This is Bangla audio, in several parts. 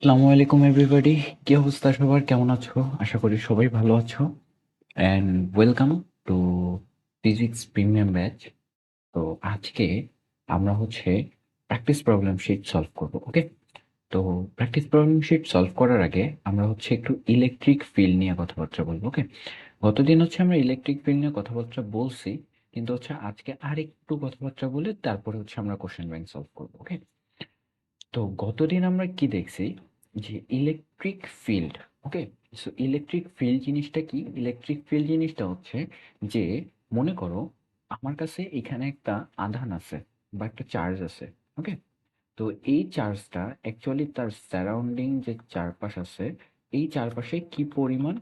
আসসালামু আলাইকুম এভরিবডি। কি অবস্থা সবার? কেমন আছো? আশা করি সবাই ভালো আছো। And welcome to physics premium batch. তো আজকে আমরা হচ্ছে প্র্যাকটিস প্রবলেম শিট সলভ করব। ওকে? তো প্র্যাকটিস প্রবলেম শিট সলভ করার আগে আমরা হচ্ছে একটু ইলেকট্রিক ফিল্ড নিয়ে কথাবার্তা বলবো। ওকে? গতদিন হচ্ছে আমরা ইলেকট্রিক ফিল্ড নিয়ে কথাবার্তা বলছি, কিন্তু হচ্ছে আজকে আরেকটু কথাবার্তা বলে তারপরে হচ্ছে আমরা কোশ্চেন ব্যাংক সলভ করবো। ওকে? তো গতদিন আমরা কি দেখছি যে ইলেকট্রিক ফিল্ড। ওকে, সো ইলেকট্রিক ফিল্ড জিনিসটা কি? ইলেকট্রিক ফিল্ড জিনিসটা হচ্ছে যে, মনে করো আমার কাছে এখানে একটা আধান আছে বা একটা চার্জ আছে। ওকে, তো এই চার্জটা অ্যাকচুয়ালি তার সারাউন্ডিং যে চারপাশ আছে, এই চারপাশে কি পরিমাণ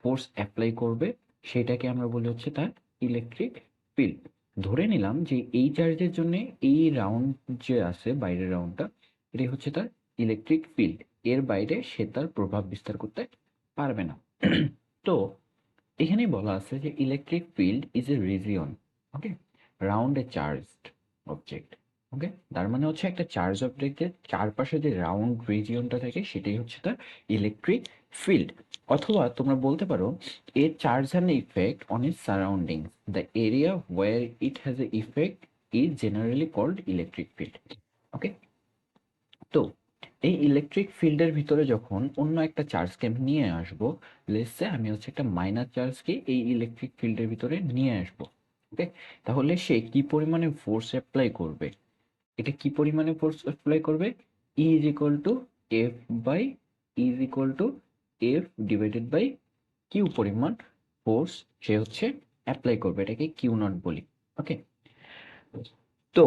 ফোর্স অ্যাপ্লাই করবে সেটাকে আমরা বলি হচ্ছে তার ইলেকট্রিক ফিল্ড। ধরে নিলাম যে এই চার্জের জন্য এই রাউন্ড যে আছে, বাইরের রাউন্ডটা, এটাই হচ্ছে তার ইলেকট্রিক ফিল্ড। এর বাইরে সে তার প্রভাব বিস্তার করতে পারবে না। তো এখানেই বলা আছে যে electric field is a region, okay, round a charged object. Okay, তার মানে হচ্ছে একটা চার্জ অবজেক্টের চারপাশে যে রাউন্ড রিজিয়নটা থাকে সেটাই হচ্ছে তার ইলেকট্রিক ফিল্ড। অথবা তোমরা বলতে পারো a charge has an effect on its surrounding, the area where it has a effect is generally called electric field. Okay, তো এই ইলেকট্রিক ফিল্ডের ভিতরে যখন অন্য একটা চার্জকে আমি নিয়ে আসবো, লেটস সে আমি হচ্ছে একটা মাইনার চার্জকে এই ইলেকট্রিক ফিল্ডের ভিতরে নিয়ে আসবো। ওকে, তাহলে সে কি পরিমাণে ফোর্স অ্যাপ্লাই করবে? এটা কি পরিমাণে ফোর্স অ্যাপ্লাই করবে? E is equal to F by E is equal to F divided by Q পরিমাণ ফোর্স সে হচ্ছে অ্যাপ্লাই করবে। এটাকে কিউ নট বলি। ওকে, তো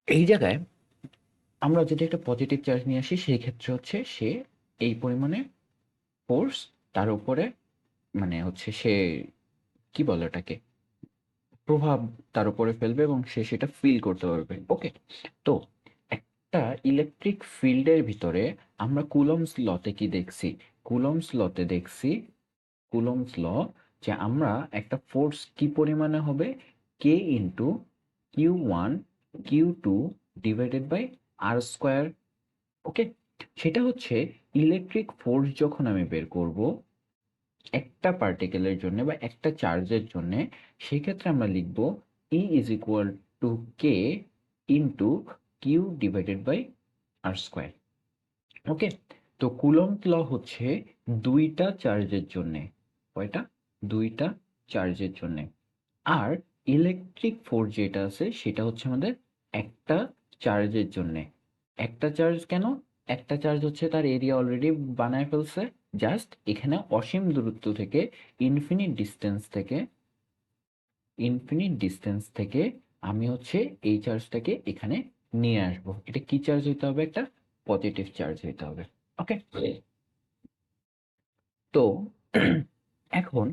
এই জায়গায় আমরা যদি একটা পজিটিভ চার্জ নিয়ে আসি, সেই ক্ষেত্রে হচ্ছে সে এই পরিমাণে ফোর্স তার উপরে, মানে হচ্ছে সে কি বলে ওটাকে, প্রভাব তার উপরে ফেলবে এবং সে সেটা ফিল করতে পারবে। ওকে, তো একটা ইলেকট্রিক ফিল্ডের ভিতরে আমরা কুলম্বস লতে কি দেখছি? কুলম্বস লতে দেখছি, কুলম্বস ল, যে আমরা একটা ফোর্স কি পরিমাণে হবে? K into Q one Q two divided by R square. Okay, সেটা হচ্ছে ইলেকট্রিক ফোর্স যখন আমি বের করব একটা পার্টিকেলের জন্য বা একটা চার্জের জন্য, সেই ক্ষেত্রে আমরা লিখব E is equal to K into Q divided by R square. Okay, তো কুলম্ব ল হচ্ছে দুইটা চার্জের জন্য। কয়টা? দুইটা চার্জের জন্য। আর ইলেকট্রিক ফোর্স যেটা আছে সেটা হচ্ছে আমাদের একটা চার্জের জন্য। একটা চার্জ কেন? একটা চার্জ হচ্ছে তার এরিয়া অলরেডি বানায় ফেলছে। জাস্ট এখানে অসীম দূরত্ব থেকে, ইনফিনিট ডিস্টেন্স থেকে, ইনফিনিট ডিস্টেন্স থেকে আমি হচ্ছে এই চার্জটাকে এখানে নিয়ে আসবো। এটা কি চার্জ হইতে হবে? একটা পজিটিভ চার্জ হইতে হবে। ওকে, তো এখন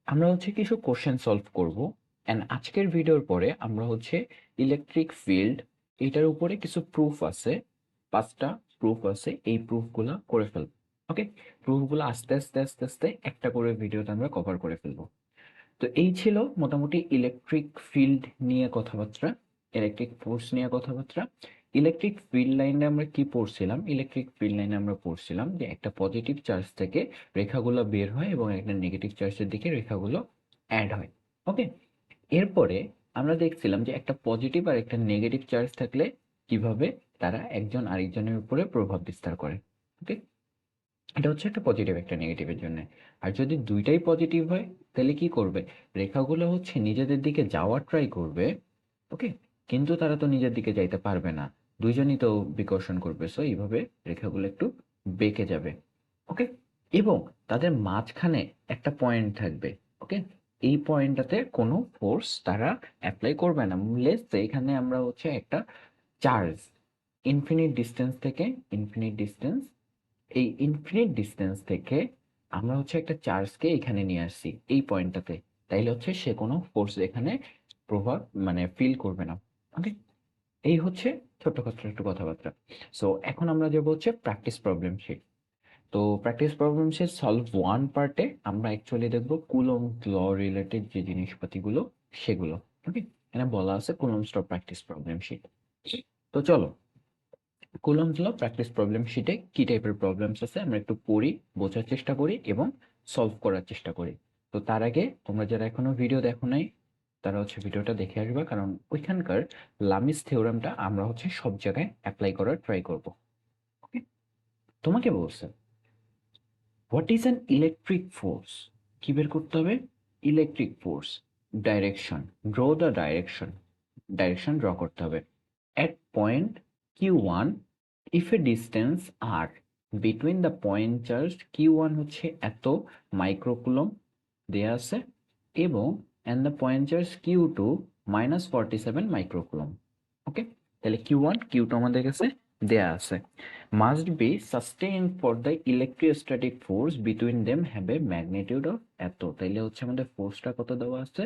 আমরা হচ্ছে কিছু কোশ্চেন সলভ করব। অ্যান্ড আজকের ভিডিওর পরে আমরা হচ্ছে ইলেকট্রিক ফিল্ড, এটার উপরে কিছু প্রুফ আছে, 5টা প্রুফ আছে, এই প্রুফগুলো করে ফেলবো। ওকে, প্রুফগুলো আস্তে আস্তে আস্তে আস্তে একটা করে ভিডিওতে আমরা কভার করে ফেলবো। তো এই ছিল মোটামুটি ইলেকট্রিক ফিল্ড নিয়ে কথাবার্তা, ইলেকট্রিক ফোর্স নিয়ে কথাবার্তা। ইলেকট্রিক ফিল্ড লাইনে আমরা কি পড়ছিলাম? ইলেকট্রিক ফিল্ড লাইনে আমরা পড়ছিলাম যে একটা পজিটিভ চার্জ থেকে রেখাগুলো বের হয় এবং একটা নেগেটিভ চার্জের দিকে রেখাগুলো অ্যাড হয়। ওকে, এরপরে আমরা দেখছিলাম যে একটা পজিটিভ আর একটা নেগেটিভ চার্জ থাকলে কিভাবে তারা একজন আরেকজনের উপরে প্রভাব বিস্তার করে। ওকে, এটা হচ্ছে একটা পজিটিভ একটা নেগেটিভের জন্য। আর যদি দুইটাই পজিটিভ হয় তাহলে কি করবে? রেখাগুলো হচ্ছে নিজেদের দিকে যাওয়ার ট্রাই করবে। ওকে, কিন্তু তারা তো নিজের দিকে যাইতে পারবে না, দুইজনই তো বিকর্ষণ করবে, সো এইভাবে রেখাগুলো একটু বেঁকে যাবে। ওকে, এবং তাদের মাঝখানে একটা পয়েন্ট থাকবে। ওকে, এই পয়েন্টটাতে কোনো ফোর্স তারা অ্যাপ্লাই করবে না। লেটস সে এখানে আমরা হচ্ছে একটা চার্জ ইনফিনিট ডিস্টেন্স থেকে, ইনফিনিট ডিস্টেন্স, এই ইনফিনিট ডিস্টেন্স থেকে আমরা হচ্ছে একটা চার্জকে এখানে নিয়ে আসছি এই পয়েন্টটাতে, তাইলে হচ্ছে সে কোনো ফোর্স এখানে প্রভাব মানে ফিল করবে না। ওকে, এই হচ্ছে ছোট্টখাটো একটু কথাবার্তা। সো এখন আমরা যাবো হচ্ছে প্র্যাকটিস প্রবলেম শিট। তো প্র্যাকটিস প্রবলেম শিট সলভ 1 পার্টে আমরা অ্যাকচুয়ালি দেখবো কুলম্ব ল রিলেটেড যে জিনিসপাতিগুলো সেগুলো। ওকে, এখানে বলা আছে Coulomb's law practice problem sheet. তো চলো কুলম্বস ল প্র্যাকটিস প্রবলেম শিটে কি টাইপের প্রবলেমস আছে আমরা একটু পড়ি, বোঝার চেষ্টা করি এবং সলভ করার চেষ্টা করি। তো তার আগে তোমরা যারা এখনো ভিডিও দেখো নাই তারা হচ্ছে ভিডিওটা দেখে আসবা, কারণ ওইখানকার লামিস থিওরামটা আমরা হচ্ছে সব জায়গায় অ্যাপ্লাই করার ট্রাই করব। ওকে, তোমাকে বলছে what is an electric force, কি বের করতে হবে? Electric force, direction, draw the direction, direction draw করতে হবে। At point Q1, if a distance r between the point charged Q1 হচ্ছে এত মাইক্রোকুলম দেয়া আছে এবং and the point charge Q2 minus 47 microcoulomb. Okay, তাহলে Q1 আমাদের কাছে দেয়া আছে। Must be sustained for the electrostatic force between them have a magnitude of এত। তাইলে হচ্ছে আমাদের ফোর্সটা কত দেওয়া আছে?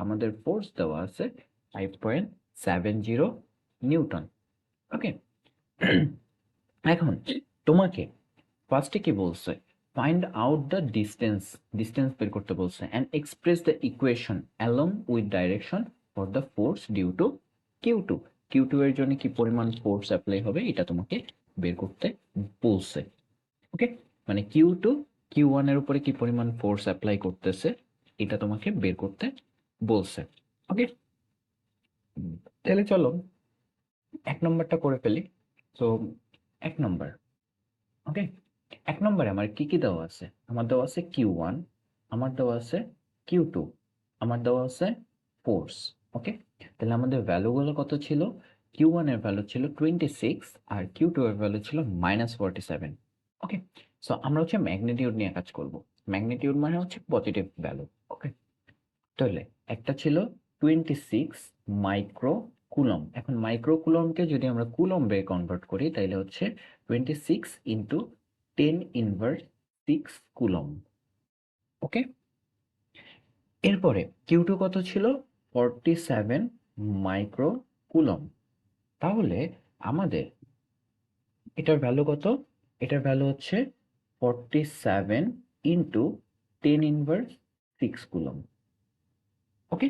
আমাদের ফোর্স দেওয়া আছে 5.70 নিউটন। ওকে, এখন তোমাকে ফার্স্টে কি বলছে? Find out the distance, distance বের করতে বলছে, and express the equation along with direction for the force due to Q2। Q2 এর জন্য কি পরিমাণ ফোর্স অ্যাপ্লাই হবে এটা তোমাকে বের করতে বলছে। ওকে, মানে Q1 এর উপরে কি পরিমাণ ফোর্স অ্যাপ্লাই করতেছে এটা তোমাকে বের করতে বলছে। ওকে, তাহলে চলো এক নম্বরটা করে ফেলি। তো এক নম্বর, ওকে, এক নম্বরে আমার কি কি দেওয়া আছে? আমার দেওয়া আছে Q1, আমার দেওয়া আছে Q2, আমার দেওয়া আছে ফোর্স। ওকে, তাহলে আমাদের ভ্যালুগুলো কত ছিল? Q1 এর ভ্যালু ছিল 26 আর Q2 এর ভ্যালু ছিল -47। ওকে, সো আমরা হচ্ছে ম্যাগনিটিউড নিয়ে কাজ করব। ম্যাগনিটিউড মানে হচ্ছে পজিটিভ ভ্যালু। ওকে, তাহলে একটা ছিল 26 মাইক্রো কুলম। এখন মাইক্রো কুলমকে যদি আমরা কুলম্বে কনভার্ট করি তাহলে হচ্ছে 26 ইন্টু 10⁻6 কুলম। ওকে, এরপরে Q2 কত ছিল? 47 মাইক্রো কুলম। তাহলে আমাদের এটার ভ্যালু কত? এটার ভ্যালু হচ্ছে 47 ইন্টু 10⁻6 কুলম। ওকে,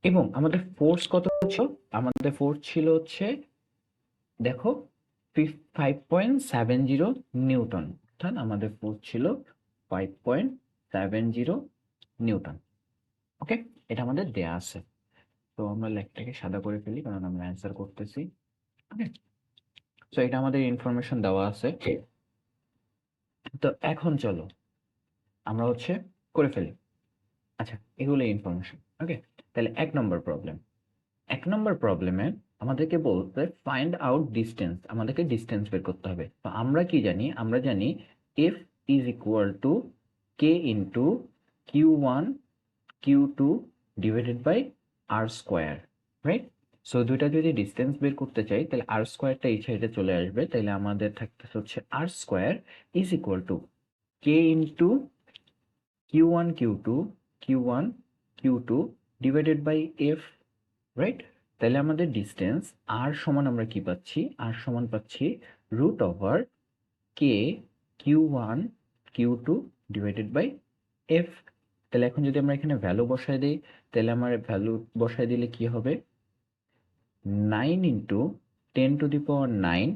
এবং আমাদের ফোর্স কত ছিল? আমাদের ফোর্স ছিল হচ্ছে দেখো 5.70 নিউটন, অর্থাৎ আমাদের ফোর্স ছিল 5.70 নিউটন। ওকে, এটা আমাদের দেয়া আছে। তো আমরা লেখটাকে সাদা করে ফেলি কারণ আমরা অ্যান্সার করতেছি। ওকে, তো এটা আমাদের ইনফরমেশন দেওয়া আছে। তো এখন চলো আমরা হচ্ছে করে ফেলি। আচ্ছা, এগুলো ইনফরমেশন। ওকে, তাহলে এক নম্বর প্রবলেম, এক নম্বর প্রবলেমে আমাদেরকে বলতে ফাইন্ড আউট ডিস্টেন্স, আমাদেরকে ডিস্টেন্স বের করতে হবে। তো আমরা কি জানি? আমরা জানি F is equal to K into Q1 Q2 divided by R square, right? So দুইটা যদি ডিস্টেন্স বের করতে চাই তাহলে আর স্কোয়ারটা এই সাইডে চলে আসবে, তাহলে আমাদের থাকতেছে হচ্ছে R square is equal to K into Q1 Q2 divided by F, right? তাহলে আমাদের ডিস্টেন্স আর সমান আমরা কি পাচ্ছি? আর সমান পাচ্ছি root over K Q1 Q2 divided by F. তাহলে এখন যদি আমরা এখানে ভ্যালু বসায় দিই তাহলে আমার ভ্যালু বসায় দিলে কি হবে? 9 ইন্টু 10⁹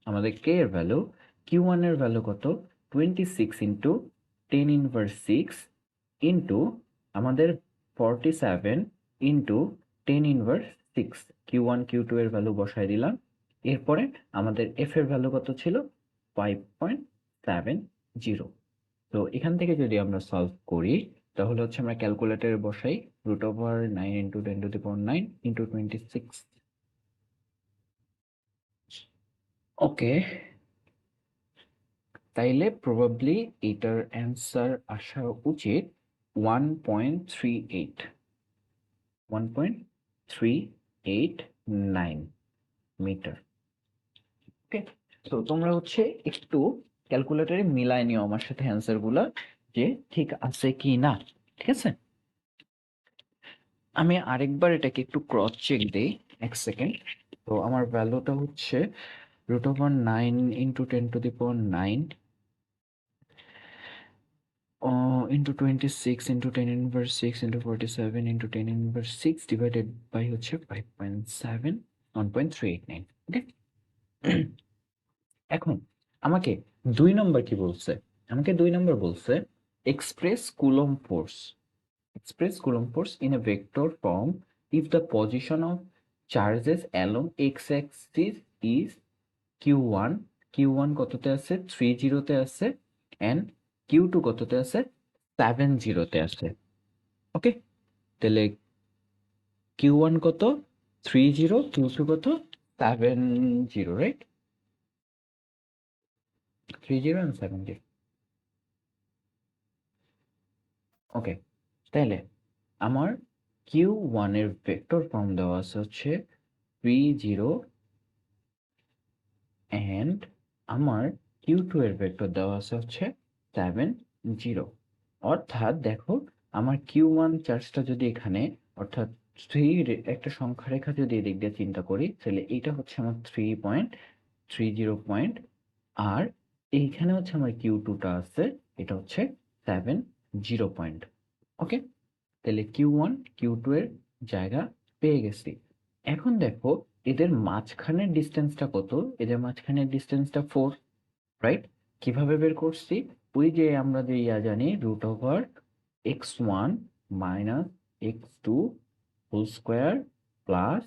আমাদের কে এর ভ্যালু, Q1 এর ভ্যালু কত? 26 ইন্টু 10⁻6 ইন্টু আমাদের 47 ইন্টু 10⁻6। Q1 Q2 এর ভ্যালু বসায় দিলাম। এরপরে আমাদের এফ এর ভ্যালু কত ছিল? 5.70। তো এখান থেকে যদি আমরা সলভ করি তাহলে হচ্ছে আমরা ক্যালকুলেটরে বসাই রুট ওভার 9 ইন্টু 10⁹ ইন্টু 26। ওকে, তাইলে প্রবাবলি এটার অ্যান্সার আসা উচিত 1.38, 1.389 মিটার। ওকে, তো তোমরা হচ্ছে একটু ক্যালকুলেটরে মিলায় নিও আমার সাথে অ্যান্সার গুলা যে ঠিক আছে কি না। ঠিক আছে, আমি আরেকবার এটাকে একটু ক্রস চেক দিই, এক সেকেন্ড। তো আমার ভ্যালুটা হচ্ছে root over 9 into 10⁹ into 26 into 10⁻6 into 47 into 10⁻6 divided by হচ্ছে 5.7। 1.389, ওকে। এখন আমাকে 2 নম্বর কি বলছে? আমাকে 2 নম্বর বলছে express Coulomb force. Express Coulomb force in a vector form if the position of charges along x-axis is q1, q1 কততে আছে? 30 তে আছে, and q2 কততে আছে? 70 তে আছে, ওকে। তাহলে q1 কত? 30, q2 কত? 70, রাইট? 30 and 70, ওকে। তাহলে আমার q1 এর ভেক্টর ফর্ম দেওয়া আছে হচ্ছে 30, and আমার q2 এর ভেক্টর দেওয়া আছে হচ্ছে 70। অর্থাৎ দেখো, আমার q1 চার্জটা যদি এখানে, অর্থাৎ 3 একটা সংখ্যা রেখা যদি এদিক দিয়ে চিন্তা করি, তাহলে এইটা হচ্ছে আমার 3.30 পয়েন্ট, আর এইখানে হচ্ছে আমার q2টা আছে, এটা হচ্ছে 70 পয়েন্ট, ওকে। তাহলে q1 q2 এর জায়গা পেয়ে গেছি। এখন দেখো এদের মাঝখানের ডিস্টেন্সটা কত? এদের মাঝখানের ডিস্টেন্সটা 4, রাইট? কিভাবে বের করছি? ওই যে আমরা যে জানি √x1 minus x2 whole square plus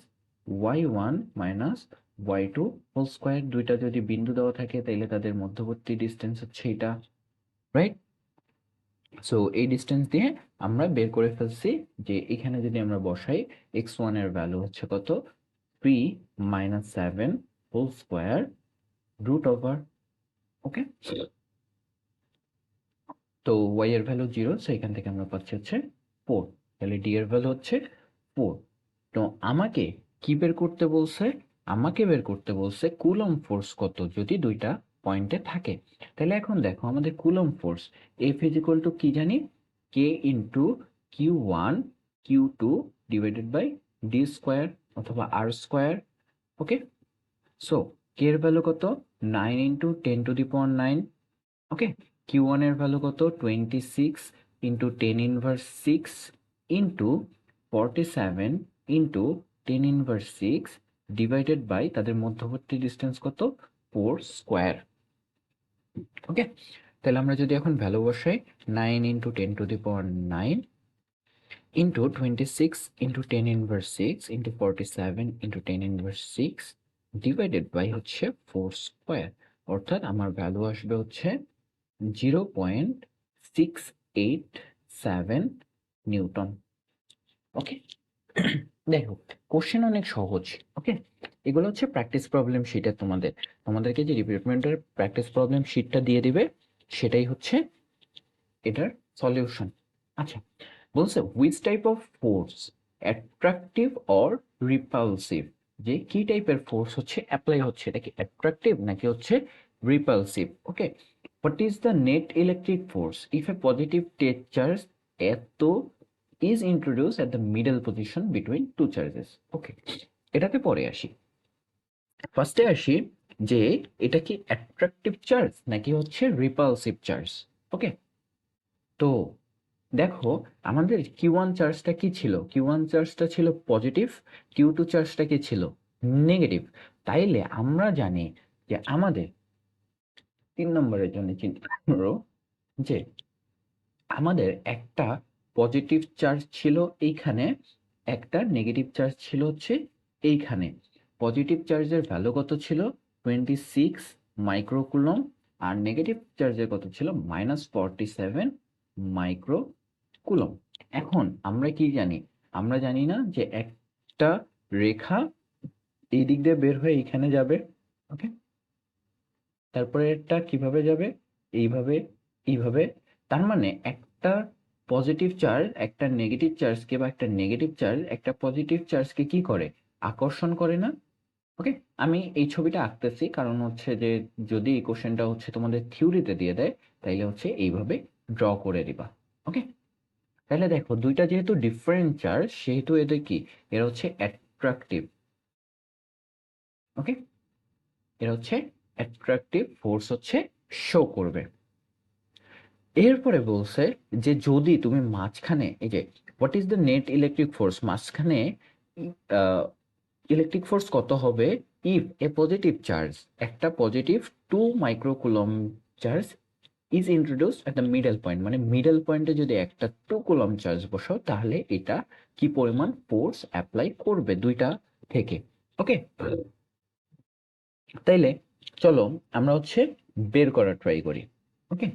y1 minus y2 whole square. দুইটা যদি বিন্দু দেওয়া থাকে তাহলে তাদের মধ্যবর্তী ডিস্টেন্স হচ্ছে এটা, রাইট? সো এই ডিস্টেন্স দিয়ে আমরা বের করে ফেলছি যে এখানে যদি আমরা বসাই x1 এর ভ্যালু হচ্ছে কত? 3 minus 7 whole square root over, okay. তো y এর ভ্যালু 0, সো এখান থেকে আমরা পাচ্ছি হচ্ছে 4। তাহলে d এর ভ্যালু হচ্ছে 4। তো আমাকে কি বের করতে বলছে? আমাকে বের করতে বলছে কুলম্ব ফোর্স কত যদি দুইটা পয়েন্টে থাকে। তাহলে এখন দেখো আমাদের Coulomb force F is equal to কি জানি? K into Q1 Q2 divided by d square অথবা r square, okay. So K এর ভ্যালু কত? 9 ইন্টু 10⁹, ওকে। Q1 এর ভ্যালু কত? 26 into 10⁻6 into 47 into 10⁻6 divided by তাদের মধ্যবর্তী ডিস্টেন্স কত? 4 স্কোয়ার, ওকে। তাহলে আমরা যদি এখন ভ্যালু বসাই 9 into 10⁹ into 26 into 10⁻6 into 47 into 10⁻6 divided by হচ্ছে 4 স্কোয়ার, অর্থাৎ আমার ভ্যালু আসবে হচ্ছে 0.687 নিউটন, ওকে। দেখো কোশ্চেন অনেক সহজ, ওকে। এগুলো হচ্ছে প্র্যাকটিস প্রবলেম শিটে তোমাদেরকে যে রিক্রুটমেন্টের প্র্যাকটিস প্রবলেম শিটটা দিয়ে দিবে, সেটাই হচ্ছে এটার সলিউশন। আচ্ছা, বলছে which type of force attractive or repulsive, যে কি টাইপের ফোর্স হচ্ছে অ্যাপ্লাই হচ্ছে, এটা কি অ্যাট্রাকটিভ নাকি হচ্ছে repulsive, okay. What is the net electric force if A positive TET charge এত is introduced at the middle position between two charges, ওকে। এটাতে পরে আসি। ফার্স্টে আসি যে এটা কি অ্যাট্রাকটিভ চার্জ নাকি হচ্ছে রিপালসিভ চার্জ, ওকে। তো দেখো আমাদের Q1 চার্জটা কি ছিল? Q1 চার্জটা ছিল পজিটিভ, Q2 চার্জটা কি ছিল? নেগেটিভ। তাইলে আমরা জানি যে আমাদের 3 নম্বরের জন্য চিন্তা করো যে আমাদের একটা পজিটিভ চার্জ ছিল এইখানে, একটা নেগেটিভ চার্জ ছিল হচ্ছে এইখানে। পজিটিভ চার্জের ভ্যালু কত ছিল? 26 মাইক্রোকুলম, আর নেগেটিভ চার্জের কত ছিল? -47 মাইক্রোকুলম। এখন আমরা কি জানি? আমরা জানি না যে একটা রেখা এই দিক দিয়ে বের হয়ে এইখানে যাবে, ওকে। তারপরে এটা কিভাবে যাবে? এইভাবে, এইভাবে। তার মানে একটা পজিটিভ চার্জ একটা নেগেটিভ চার্জকে, বা একটা নেগেটিভ চার্জ একটা পজিটিভ চার্জকে কি করে? আকর্ষণ করে না, ওকে। আমি এই ছবিটা আঁকতেছি কারণ হচ্ছে যে যদি এই কোশ্চেনটা হচ্ছে তোমাদের থিওরিতে দিয়ে দেয় তাইলে হচ্ছে এইভাবে ড্র করে দিবা, ওকে। তাহলে দেখো দুইটা যেহেতু ডিফারেন্ট চার্জ সেহেতু এদের কি, এরা হচ্ছে অ্যাট্রাকটিভ, ওকে। এরা হচ্ছে অ্যাট্রাকটিভ ফোর্স হচ্ছে শো করবে। এরপরে বলছে যে যদি তুমি মাঝখানে এই যে what is the net electric force, মাঝখানে ইলেকট্রিক ফোর্স কত হবে ইফ এ পজিটিভ চার্জ, একটা positive 2 microcoulomb charge is introduce at the middle point, মানে মিডল পয়েন্টে যদি একটা 2 কুলম চার্জ বসাও তাহলে এটা কি পরিমাণ ফোর্স অ্যাপ্লাই করবে দুইটা থেকে। ওকে, তাইলে চলো আমরা হচ্ছে বের করার ট্রাই করি। ওকে,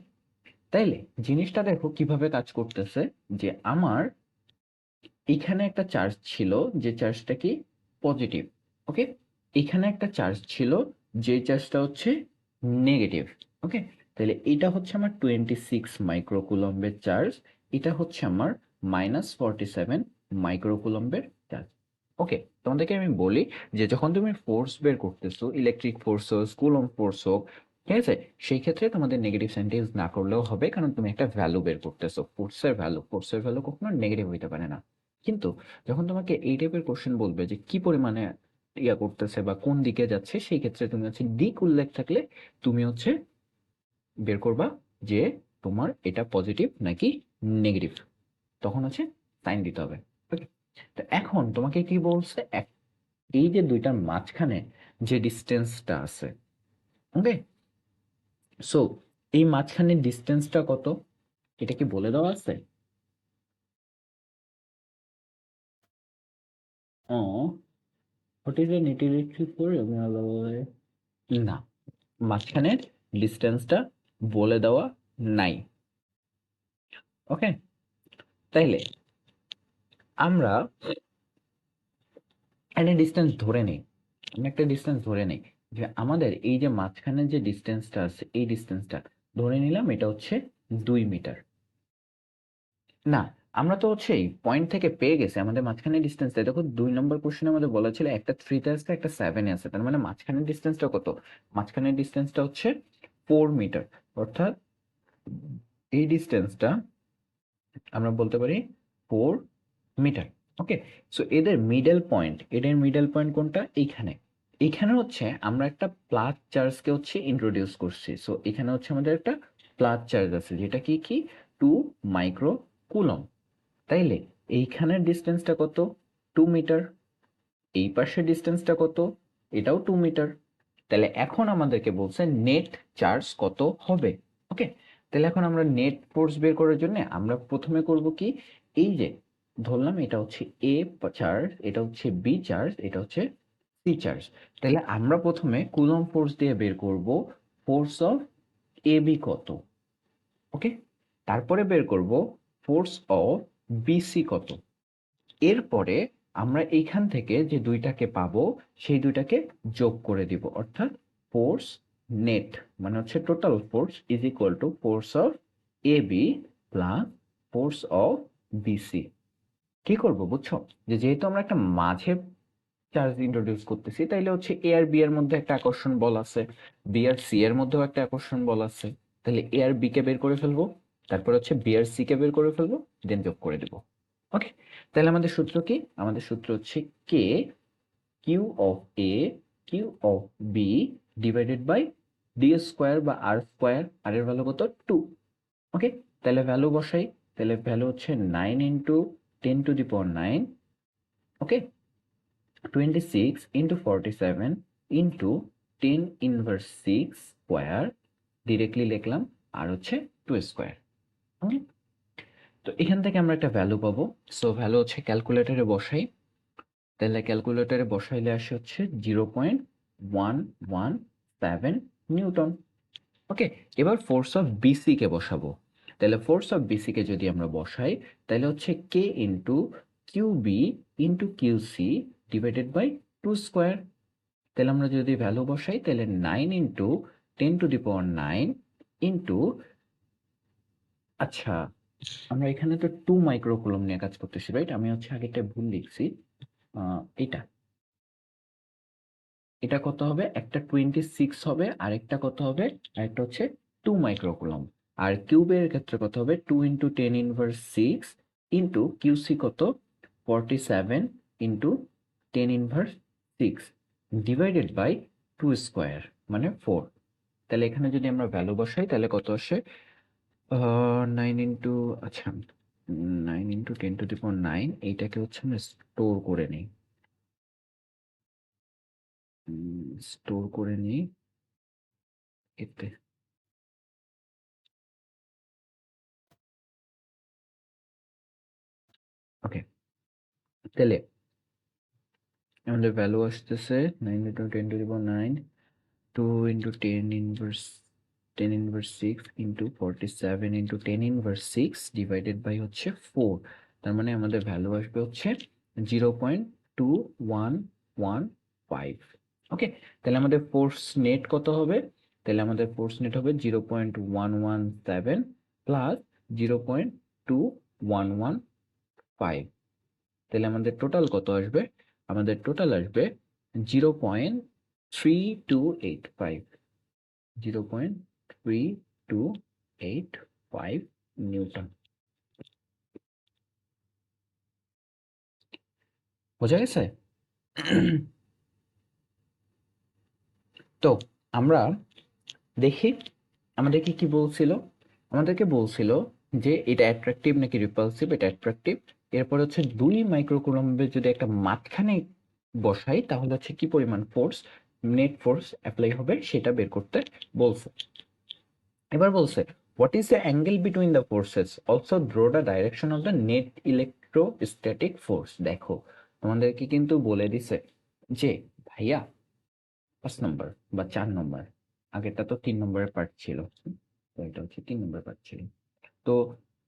তাইলে জিনিসটা দেখো কিভাবে কাজ করতেছে, যে আমার এখানে একটা চার্জ ছিল, যে চার্জটা কি পজিটিভ। ওকে, এখানে একটা চার্জ ছিল যে চার্জটা হচ্ছে নেগেটিভ। ওকে, তাহলে এটা হচ্ছে আমার 26 মাইক্রোকুলম্বের চার্জ, এটা হচ্ছে আমার -47 মাইক্রোকুলম্বের চার্জ। ওকে, তোমাদেরকে আমি বলি যে যখন তুমি ফোর্স বের করতেছো, ইলেকট্রিক ফোর্স হোক কুলম্ব ফোর্স হোক, ঠিক আছে, সেই ক্ষেত্রে তোমাদের নেগেটিভ সাইনটা ইউজ না করলেও হবে, কারণ তুমি একটা ভ্যালু বের করতেছো, ফোর্সের ভ্যালু কখনো নেগেটিভ হইতে পারে না। কিন্তু যখন তোমাকে এই টাইপের কোশ্চেন বলবে যে কি পরিমাণে ইয়া করতেছে বা কোন দিকে যাচ্ছে, সেই ক্ষেত্রে তুমি হচ্ছে দিক উল্লেখ থাকলে তুমি হচ্ছে বের করবা যে তোমার এটা পজিটিভ নাকি নেগেটিভ, তখন হচ্ছে সাইন দিতে হবে। ওকে, তো এখন তোমাকে কি বলছে, এই যে দুইটার মাঝখানে যে ডিস্টেন্সটা আছে, ওকে, সো এই মাঝখানে ডিস্টেন্সটা কত, এটা কি বলে দেওয়া আছে? ও, what is a net electric না, মাঝখানের ডিস্টেন্সটা বলে দেওয়া নাই। ওকে, তাইলে আমরা একটা ডিস্টেন্স ধরে নেই, যে আমাদের এই যে মাঝখানের যে ডিস্টেন্সটা আছে, এই ডিস্টেন্সটা ধরে নিলাম এটা হচ্ছে 2 মিটার। না, আমরা তো হচ্ছে এই পয়েন্ট থেকে পেয়ে গেছি আমাদের মাঝখানে ডিস্টেন্সটা। দেখো 2 নম্বর কোশ্চেনে আমাদের বলা ছিল একটা 3-তে আছে একটা 7-এ আছে, তার মানে মাঝখানের ডিস্টেন্সটা কত? মাঝখানের ডিস্টেন্সটা হচ্ছে 4 মিটার, অর্থাৎ এই ডিস্টেন্সটা আমরা বলতে পারি 4 মিটার। ওকে, সো এদের মিডল পয়েন্ট কোনটা? এইখানে। এইখানে হচ্ছে আমরা একটা প্লাস চার্জকে হচ্ছে ইন্ট্রোডিউস করছি, সো এখানে হচ্ছে আমাদের একটা প্লাস চার্জ আছে যেটা কি কি 2 মাইক্রো কুলম। তাইলে এইখানের ডিস্টেন্সটা কত? 2 মিটার। এই পাশের ডিস্টেন্সটা কত? এটাও 2 মিটার। তাহলে এখন আমাদেরকে বলছে নেট চার্জ কত হবে। ওকে, তাহলে এখন আমরা নেট ফোর্স বের করার জন্য আমরা প্রথমে করব কি, এই যে ধরলাম এটা হচ্ছে এ চার্জ, এটা হচ্ছে বি চার্জ, এটা হচ্ছে সি চার্জ। তাহলে আমরা প্রথমে কুলম্ব ফোর্স দিয়ে বের করব ফোর্স অফ এ বি কত। ওকে, তারপরে বের করব ফোর্স অফ বিসি কত। এরপরে আমরা এইখান থেকে যে দুইটাকে পাবো সেই দুইটাকে যোগ করে দিব, অর্থাৎ ফোর্স নেট মানে হচ্ছে total force is equal to force of A B plus force of BC. কি করব বুঝছো, যে যেহেতু আমরা একটা মাঝে চার্জ ইন্ট্রোডিউস করতেছি, তাইলে হচ্ছে এ আর বি এর মধ্যে একটা আকর্ষণ বল আছে, বি আর সি এর মধ্যেও একটা আকর্ষণ বল আছে। তাহলে এ আর বি কে বের করে ফেলবো, তারপর হচ্ছে বি আর সি কে বের করে ফেলবো, দেন যোগ করে দেবো। ওকে, তাহলে আমাদের সূত্র কি? আমাদের সূত্র হচ্ছে K Q of A Q of B divided by D square বা আর স্কোয়ার, আর এর ভ্যালু কত? 2। ওকে, তাহলে ভ্যালু বসাই, তাহলে ভ্যালু হচ্ছে 9 × 10⁻৯। ওকে, 26 × 47 × 10⁻6 স্কোয়ার ডিরেক্টলি লিখলাম, আর হচ্ছে 2 স্কোয়ার। ওকে, তো এখান থেকে আমরা একটা ভ্যালু পাবো, সো ভ্যালু হচ্ছে ক্যালকুলেটরে বসাই, তাহলে ক্যালকুলেটরে বসাইলে আসে হচ্ছে 0.117 নিউটন। ওকে, এবার ফোর্স অফ বিসি কে বসাবো, তাহলে ফোর্স অফ বিসি কে যদি আমরা বসাই তাহলে হচ্ছে K into Q B into Q C divided by 2 square. তাহলে আমরা যদি ভ্যালু বসাই তাহলে 9 × 10⁻৯ ইন্টু, আচ্ছা আমরা এখানে তো 2 মাইক্রোকুলম নিয়ে কাজ করতেছি, রাইট? আমি হচ্ছে আগেরটা ভুল লিখছি। এটা এটা কত হবে? একটা 26 হবে, আরেকটা কত হবে? আরেকটা হচ্ছে 2 মাইক্রোকুলম। আর কিউবের ক্ষেত্রে কত হবে? 2 × 10⁻6 ইন্টু কিউসি কত? 47 ইন্টু 10⁻6 ডিভাইডেড বাই 2 স্কোয়ার মানে 4। তাহলে এখানে যদি আমরা ভ্যালু বসাই তাহলে কত আসে? 9 ইন্টু, আচ্ছা 9 × 10⁻৯, এইটাকে হচ্ছে আমরা স্টোর করে নিই। স্টোর করে নিই এতে। ওকে, তাহলে আমাদের ভ্যালু আসতেছে 9 into 10 to the power 9, 2 into 10 inverse 6 into 47 into 10 inverse 6 divided by হচ্ছে 4। তার মানে আমাদের ভ্যালু আসবে হচ্ছে 0.2115। ওকে, তাহলে আমাদের ফোর্স নেট কত হবে? তাহলে আমাদের ফোর্স নেট হবে 0.117 প্লাস 0.2115। তাহলে আমাদের টোটাল কত আসবে? আমাদের টোটাল আসবে 0.3285, 0.3285 নিউটন। বোঝা গেছে? তো আমরা দেখি আমাদেরকে কি বলছিল। আমাদেরকে বলছিল যে এটা অ্যাট্রাকটিভ নাকি রিপালসিভ। এটা অ্যাট্রাকটিভ। এরপর হচ্ছে 2 মাইক্রোকুলম্বের যদি একটা মাঝখানে বসাই তাহলে হচ্ছে কি পরিমাণ ফোর্স, নেট ফোর্স অ্যাপ্লাই হবে সেটা বের করতে বলছে। এবার বলছে what is the angle between the forces, also draw the direction of the net electrostatic force. দেখো তোমাদেরকে কিন্তু বলে দিছে যে ভাইয়া 5 নম্বর বা 4 নম্বর, আগেরটা তো 3 নম্বরের পার্ট ছিল, তো এটা হচ্ছে 3 নম্বর পার্ট ছিল। তো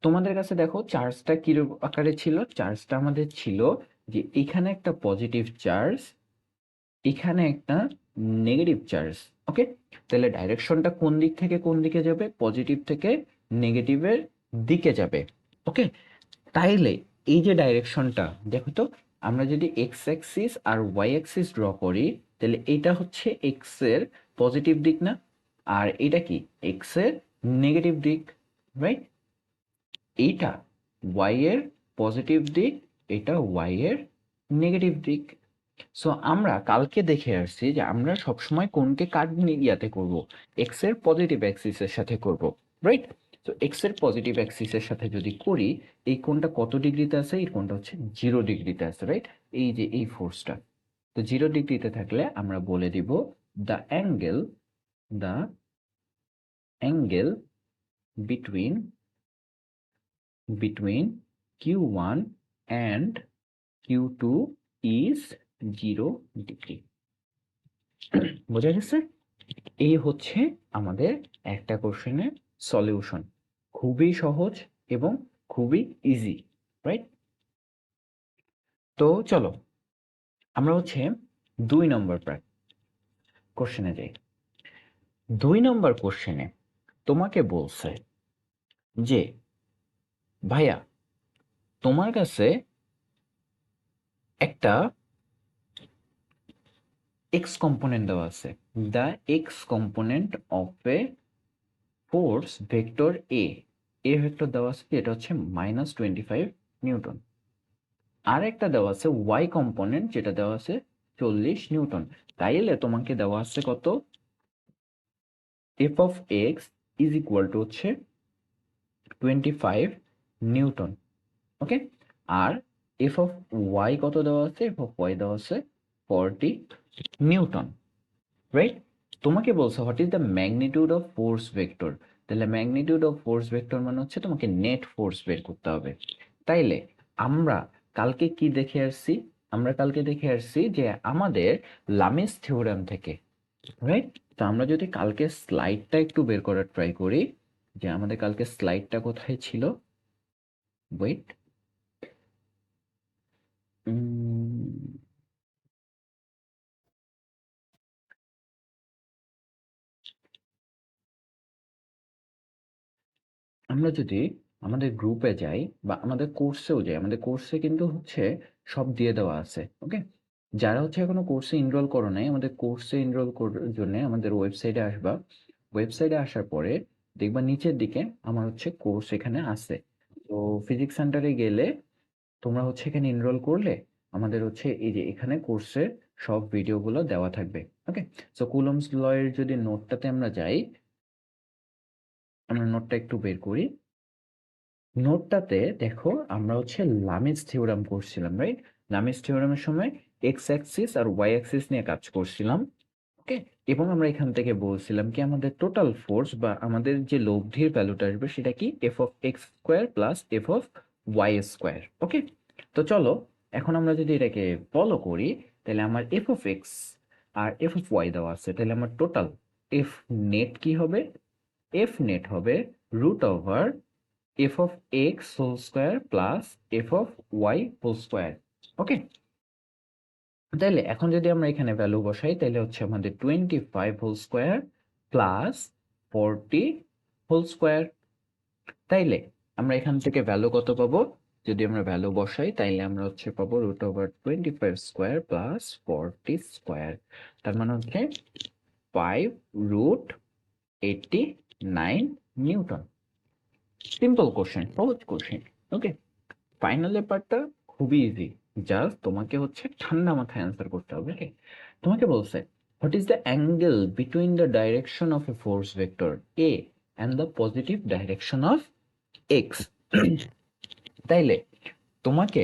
তোমাদের কাছে দেখো চার্জটা কি আকারে ছিল। চার্জটা আমাদের ছিল যে এখানে একটা পজিটিভ চার্জ, এখানে একটা নেগেটিভ চার্জ। ওকে, তাহলে ডাইরেকশনটা কোন দিক থেকে কোন দিকে যাবে? পজিটিভ থেকে নেগেটিভের দিকে যাবে। ওকে, তাইলে এই যে ডাইরেকশনটা দেখো তো, আমরা যদি এক্স অ্যাক্সিস আর ওয়াই অ্যাক্সিস ড্র করি তাহলে এটা হচ্ছে এক্স এর পজিটিভ দিক না, আর এটা কি এক্স এর নেগেটিভ দিক, রাইট? এইটা ওয়াই এর পজিটিভ দিক, এটা ওয়াই এর নেগেটিভ দিক। সো আমরা কালকে দেখে আসছি যে আমরা সবসময় কোনকে কার ইয়াতে করব, এক্স এর পজিটিভ অ্যাক্সিসের সাথে করব, রাইট? তো এক্স এর পজিটিভ অ্যাক্সিসের সাথে যদি করি, এই কোণটা কত ডিগ্রিতে আছে? এই কোণটা হচ্ছে 0 ডিগ্রিতে আছে, রাইট? এই যে এই ফোর্সটা, তো 0 ডিগ্রিতে থাকলে আমরা বলে দিব the angle, the angle between Q1 and Q2 is 0 degree. বোঝা গেছে? এই হচ্ছে আমাদের একটা কোশ্চেনের সলিউশন। খুবই সহজ এবং খুবই ইজি, রাইট? তো চলো আমরা হচ্ছে 2 নম্বর কোশ্চেনে যাই। 2 নম্বর কোশ্চেনে তোমাকে বলছে যে ভাইয়া তোমার কাছে একটা এক্স কম্পোনেন্ট দেওয়া আছে, the x component of A force vector A vector দেওয়া আছে, এটা হচ্ছে -25 নিউটন। আর একটা দেওয়া আছে ওয়াই কম্পোনেন্ট, যেটা দেওয়া আছে 40 নিউটন। তাইলে তোমাকে দেওয়া আছে কত? F of X is equal to হচ্ছে 25 নিউটন। ওকে, আর এফ অফ ওয়াই কত দেওয়া আছে? এফ অফ ওয়াই দেওয়া আছে 40 নিউটন, রাইট? তোমাকে বলছে what is the magnitude of force vector. তাহলে ম্যাগনিটিউড অফ ফোর্স ভেক্টর মানে হচ্ছে তোমাকে নেট ফোর্স বের করতে হবে। তাইলে আমরা কালকে কি দেখে আসছি? আমরা কালকে দেখে আসছি যে আমাদের লামিস থিওরেম থেকে, রাইট? তো আমরা যদি কালকে স্লাইডটা একটু বের করার ট্রাই করি, যে আমাদের কালকে স্লাইডটা কোথায় ছিল, ওয়েট, আমরা যদি আমাদের গ্রুপে যাই বা আমাদের কোর্সেও যাই, আমাদের কোর্সে কিন্তু হচ্ছে সব দিয়ে দেওয়া আছে। ওকে, যারা হচ্ছে এখনো কোর্সে এনরোল করো নাই, আমাদের কোর্সে এনরোল করার জন্য আমাদের ওয়েবসাইটে আসবা। ওয়েবসাইটে আসার পরে দেখবা নিচের দিকে আমার হচ্ছে কোর্স এখানে আছে। তো ফিজিক্স সেন্টারে গেলে তোমরা হচ্ছে এখানে এনরোল করলে আমাদের হচ্ছে এই যে এখানে কোর্সের সব ভিডিওগুলো দেওয়া থাকবে। ওকে, সো কুলম্বস ল এর যদি নোটটাতে আমরা যাই, আমরা নোটটা একটু বের করি। নোটটাতে দেখো আমরা হচ্ছে লামিজ থিওরাম করছিলাম, রাইট? লামিস থিওরেমের সময় এক্স অ্যাক্সিস আর ওয়াই অ্যাক্সিস নিয়ে কাজ করছিলাম। ওকে, এবং আমরা এখান থেকে বলছিলাম কি আমাদের টোটাল ফোর্স বা আমাদের যে লব্ধির ভ্যালুটা আসবে সেটা কি F of X square plus F of Y square. Okay, তো চলো এখন আমরা যদি এটাকে ফলো করি তাহলে আমার এফ অফ এক্স আর এফ অফ ওয়াই দেওয়া আছে, তাহলে আমার টোটাল এফ নেট কি হবে? এফ নেট হবে root over F of X whole square plus F of Y whole square. Okay, তাইলে এখন যদি আমরা এখানে ভ্যালু বসাই তাহলে হচ্ছে আমাদের 25 whole square plus 40 whole square. তাইলে আমরা এখান থেকে ভ্যালু কত পাবো? যদি আমরা ভ্যালু বসাই তাইলে আমরা হচ্ছে পাবো root over 25 square plus 40 square, তার মানে হচ্ছে 5 রুট 89 নিউটন। সিম্পল কোশ্চেন, সহজ কোশ্চেন। ওকে, ফাইনাল পেপারটা খুবই ইজি, জাস্ট তোমাকে হচ্ছে ঠান্ডা মাথায় অ্যান্সার করতে হবে। ওকে, তোমাকে বলছে what is the angle between the direction of A force vector A and the positive direction of x. তাইলে তোমাকে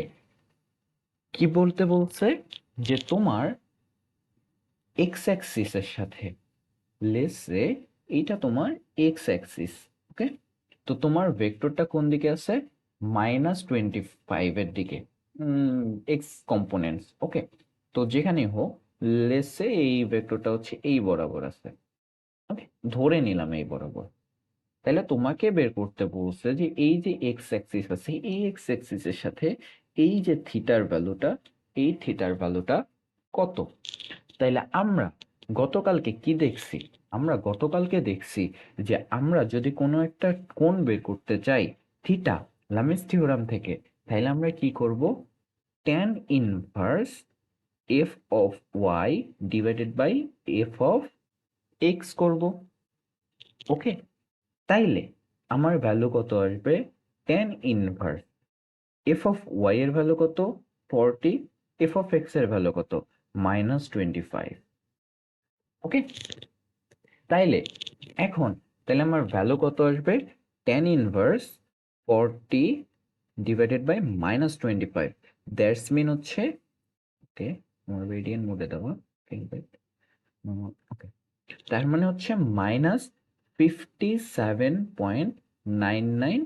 কি বলতে বলছে যে তোমার এক্স অ্যাক্সিসের সাথে, লেটস সে এইটা তোমার এক্স অ্যাক্সিস। ওকে, তো তোমার ভেক্টরটা কোন দিকে আছে? -25 এর দিকে, এক্স কম্পোনেন্টস। ওকে, তো যেখানে হোক লেটস সে এই ভেক্টরটা হচ্ছে এই বরাবর আছে। ওকে, ধরে নিলাম এই বরাবর। তাহলে তোমাকে বের করতে বলছে যে এই যে এক্স অ্যাক্সিস আছে এই এক্স অ্যাক্সিসের সাথে এই যে থিটার ভ্যালুটা, এই থিটার ভ্যালুটা কত? তাইলে আমরা গতকালকে কি দেখছি? আমরা গতকালকে দেখছি যে আমরা যদি কোনো একটা কোণ বের করতে চাই থিটা লামিস থিওরাম থেকে, তাহলে আমরা কি করব? tan inverse F of Y divided by F of X করব। ওকে, তাইলে আমার ভ্যালু কত আসবে? tan inverse F of Y এর ভ্যালু কত? 40, এফ অফ এক্স এর ভ্যালু কত? -25। ওকে, তাইলে এখন তাহলে আমার ভ্যালু কত আসবে? tan inverse 40 divided by -25, that's mean হচ্ছে, ওকে আমার রেডিয়ান মোডে দেওয়া, ওকে, তার মানে হচ্ছে -57.99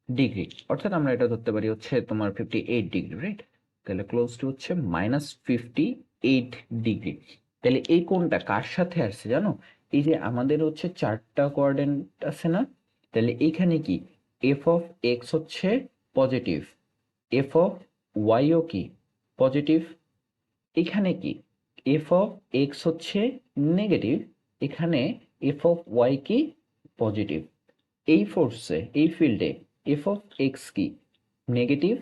ডিগ্রি, অর্থাৎ আমরা এটা ধরতে পারি হচ্ছে তোমার 58 ডিগ্রি, রাইট? তাহলে ক্লোজ টু হচ্ছে -58 ডিগ্রি। তাহলে এই কোণটা কার সাথে আসছে জানো? এই যে আমাদের হচ্ছে চারটা কোঅর্ডিনেট আছে না, তাহলে এইখানে কি এফ অফ এক্স হচ্ছে পজিটিভ, এফ অফ ওয়াইও কি পজিটিভ, এখানে কি এফ অফ এক্স হচ্ছে নেগেটিভ, এখানে এফ অফ ওয়াই কি পজিটিভ। এই ফোর্সে এই ফিল্ডে এফ অফ এক্স কি নেগেটিভ,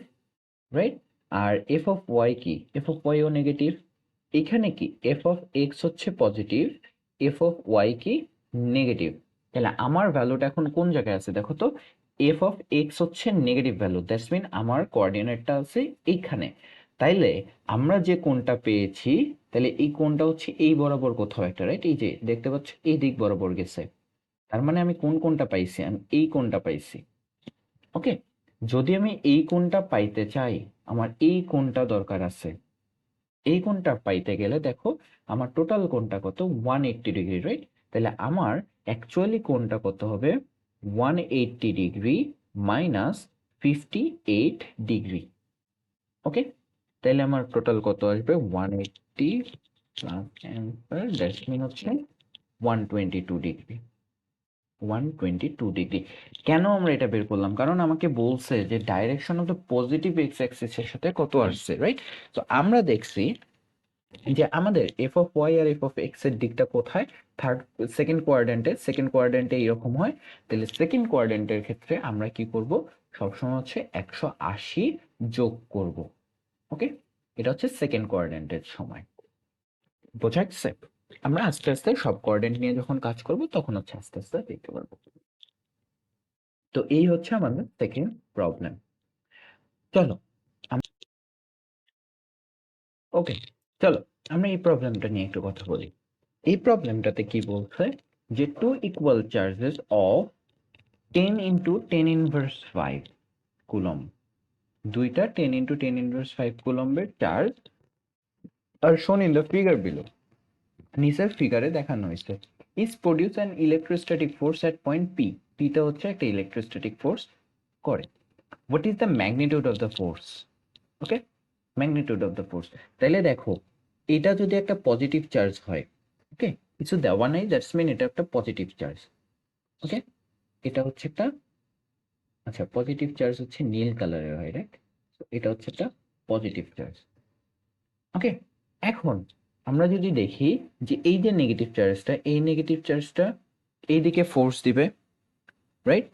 রাইট? আর এফ অফ ওয়াই কি? এফ অফ ওয়াইও নেগেটিভ। এখানে কি এফ অফ এক্স হচ্ছে পজিটিভ, এফ অফ ওয়াই কি নেগেটিভ। তাহলে আমার ভ্যালুটা এখন কোন জায়গায় আছে দেখো তো? এফ অফ এক্স হচ্ছে নেগেটিভ ভ্যালু, দ্যাটস মিন আমার কোঅর্ডিনেটটা আছে এইখানে। তাইলে আমরা যে কোণটা পেয়েছি, তাহলে এই কোণটা হচ্ছে এই বরাবর কোথাও একটা, রাইট? এই যে দেখতে পাচ্ছ এই দিক বরাবর গেছে, তার মানে আমি কোন কোণটা পাইছি? আমি এই কোণটা পাইছি। ওকে, যদি আমি এই কোণটা পাইতে চাই আমার এই কোণটা দরকার আছে। এই কোণটা পাইতে গেলে দেখো আমার টোটাল কোণটা কত? 180 ডিগ্রি, রাইট? তাহলে আমার অ্যাকচুয়ালি কোণটা কত হবে? 180 ডিগ্রি মাইনাস 58 ডিগ্রি। ওকে, তাহলে আমার টোটাল কত আসবে? 180 প্লাস অ্যান্সার দ্যাটস মিন হচ্ছে 122 ডিগ্রি। 122 ডিগ্রি। কেন আমরা এটা বের করলাম? কারণ আমাকে বলছে যে direction of the positive X অ্যাক্সিসের সাথে কত আসছে, রাইট? তো আমরা দেখছি যে আমাদের এফ অফ ওয়াই আর এফ অফ এক্স এর দিকটা কোথায়? সেকেন্ড কোয়াড্রেন্টে এরকম হয়। তাহলে সেকেন্ড কোয়াড্রেন্টের ক্ষেত্রে আমরা কি করব? সবসময় হচ্ছে 180 যোগ করব। ওকে, এটা হচ্ছে সেকেন্ড কোয়াড্রেন্টের সময়। বোঝা যাচ্ছে? আমরা আস্তে আস্তে সব কোয়াড্রেন্ট নিয়ে যখন কাজ করব তখন হচ্ছে আস্তে আস্তে দেখতে পারবো। তো এই হচ্ছে আমাদের সেকেন্ড প্রবলেম। চলো ওকে, চলো আমরা এই প্রবলেমটা নিয়ে একটু কথা বলি। এই প্রবলেমটাতে কি বলছে যে two equal charges of 10 × 10⁻⁵ coulomb দুইটা 10 × 10⁻⁵ কুলম্বের চার্জ আর শোন ইন দ্য ফিগার বিলো, নিচের ফিগারে দেখানো হয়েছে is produce an electrostatic force at point P, পিটা হচ্ছে একটা ইলেকট্রোস্ট্যাটিক ফোর্স করে। What is the magnitude of the force? Okay, magnitude of the force. তাহলে দেখো এটা যদি একটা পজিটিভ চার্জ হয়, ওকে, কিছু দেওয়া নাই, দ্যাটস মিন এটা একটা পজিটিভ চার্জ। ওকে, এটা হচ্ছে একটা, আচ্ছা পজিটিভ চার্জ হচ্ছে নীল কালারের হয়, রাইট? এটা হচ্ছে একটা পজিটিভ চার্জ। ওকে, এখন আমরা যদি দেখি যে এই যে নেগেটিভ চার্জটা, এই নেগেটিভ চার্জটা এইদিকে ফোর্স দিবে, রাইট?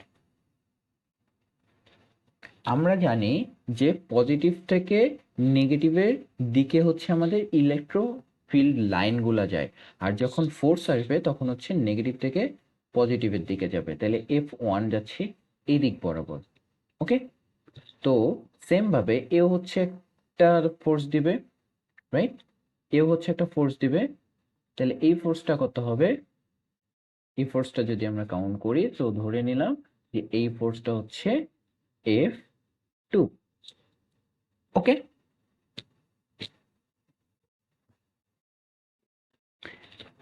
আমরা জানি যে পজিটিভ থেকে নেগেটিভের দিকে হচ্ছে আমাদের ইলেকট্রো ফিল্ড লাইনগুলো যায়, আর যখন ফোর্স আসবে তখন হচ্ছে নেগেটিভ থেকে পজিটিভের দিকে যাবে। তাহলে F1 যাচ্ছে এই দিক বরাবর। ওকে, তো সেম ভাবে এও হচ্ছে একটা ফোর্স দিবে, রাইট? এও হচ্ছে একটা ফোর্স দিবে। তাহলে এই ফোর্সটা কত হবে? এই ফোর্সটা যদি আমরা কাউন্ট করি, তো ধরে নিলাম যে এই ফোর্সটা হচ্ছে F2। ওকে,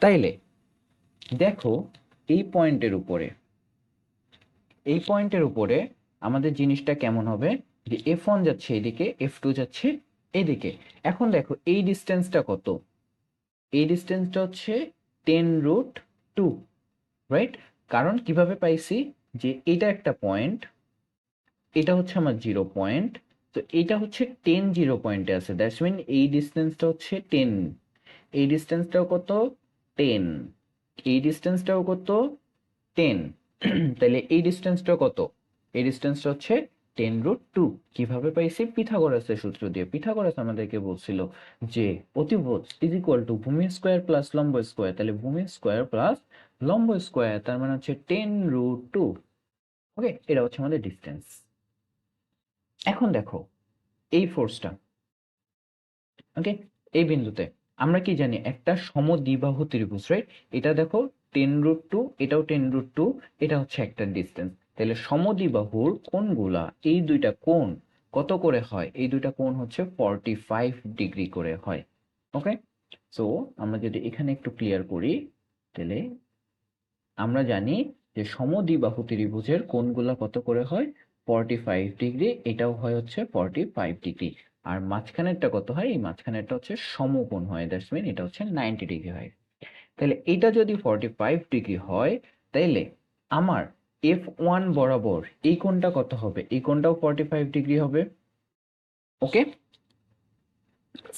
তাইলে দেখো এই পয়েন্টের উপরে, এই পয়েন্টের উপরে আমাদের জিনিসটা কেমন হবে যে F1 যাচ্ছে এদিকে, F2 যাচ্ছে এদিকে। এখন দেখো এই ডিস্টেন্সটা কত? এই ডিস্টেন্সটা হচ্ছে 10√2, রাইট? কারণ কিভাবে পাইছি যে এটা একটা পয়েন্ট, এটা হচ্ছে আমার 0 পয়েন্ট, তো এটা হচ্ছে 10 0 পয়েন্টে আছে, দ্যাটস মিন এই ডিস্টেন্সটা হচ্ছে 10, এই ডিস্টেন্সটাও কত? 10, এই ডিস্টেন্সটাও কত? 10। তাহলে এই ডিস্টেন্সটা কত? এই ডিস্টেন্সটা হচ্ছে 10√2। কিভাবে পাইছি? পিথাগোরাসের সূত্র দিয়ে। পিথাগোরাস আমাদেরকে বলছিল যে অতিভুজ ইজ ইকুয়াল টু ভূমি স্কোয়ার প্লাস লম্ব স্কোয়ার। তাহলে ভূমি স্কোয়ার প্লাস লম্ব স্কোয়ার তার মানে হচ্ছে 10√2। ওকে, এটা হচ্ছে আমাদের ডিস্টেন্স। এখন দেখো এই ফোর্সটা, ওকে, এই বিন্দুতে আমরা কি জানি? একটা সমদ্বিবাহু ত্রিভুজ, রাইট? এটা দেখো 10√2, এটাও 10√2, এটা হচ্ছে একটা ডিস্টেন্স। তাহলে সমদ্বিবাহুর কোণগুলা, এই দুইটা কোণ কত করে হয়? এই দুইটা কোণ হচ্ছে 45 ডিগ্রি করে হয়। ওকে, সো আমরা যদি এখানে একটু ক্লিয়ার করি, তাহলে আমরা জানি যে সমদ্বিবাহু ত্রিভুজের কোণগুলা কত করে হয়? 45 ডিগ্রি, এটাও হয় হচ্ছে 45 ডিগ্রি। আর মাঝখানেরটা কত হয়? এই মাঝখানেরটা হচ্ছে সমকোণ হয়, দ্যাটস মিন এটা হচ্ছে 90 ডিগ্রি হয়। তাহলে এটা যদি 45 ডিগ্রি হয়, তাইলে আমার F1 বরাবর এই কোণটা কত হবে? এই কোণটাও 45 ডিগ্রি হবে। ওকে,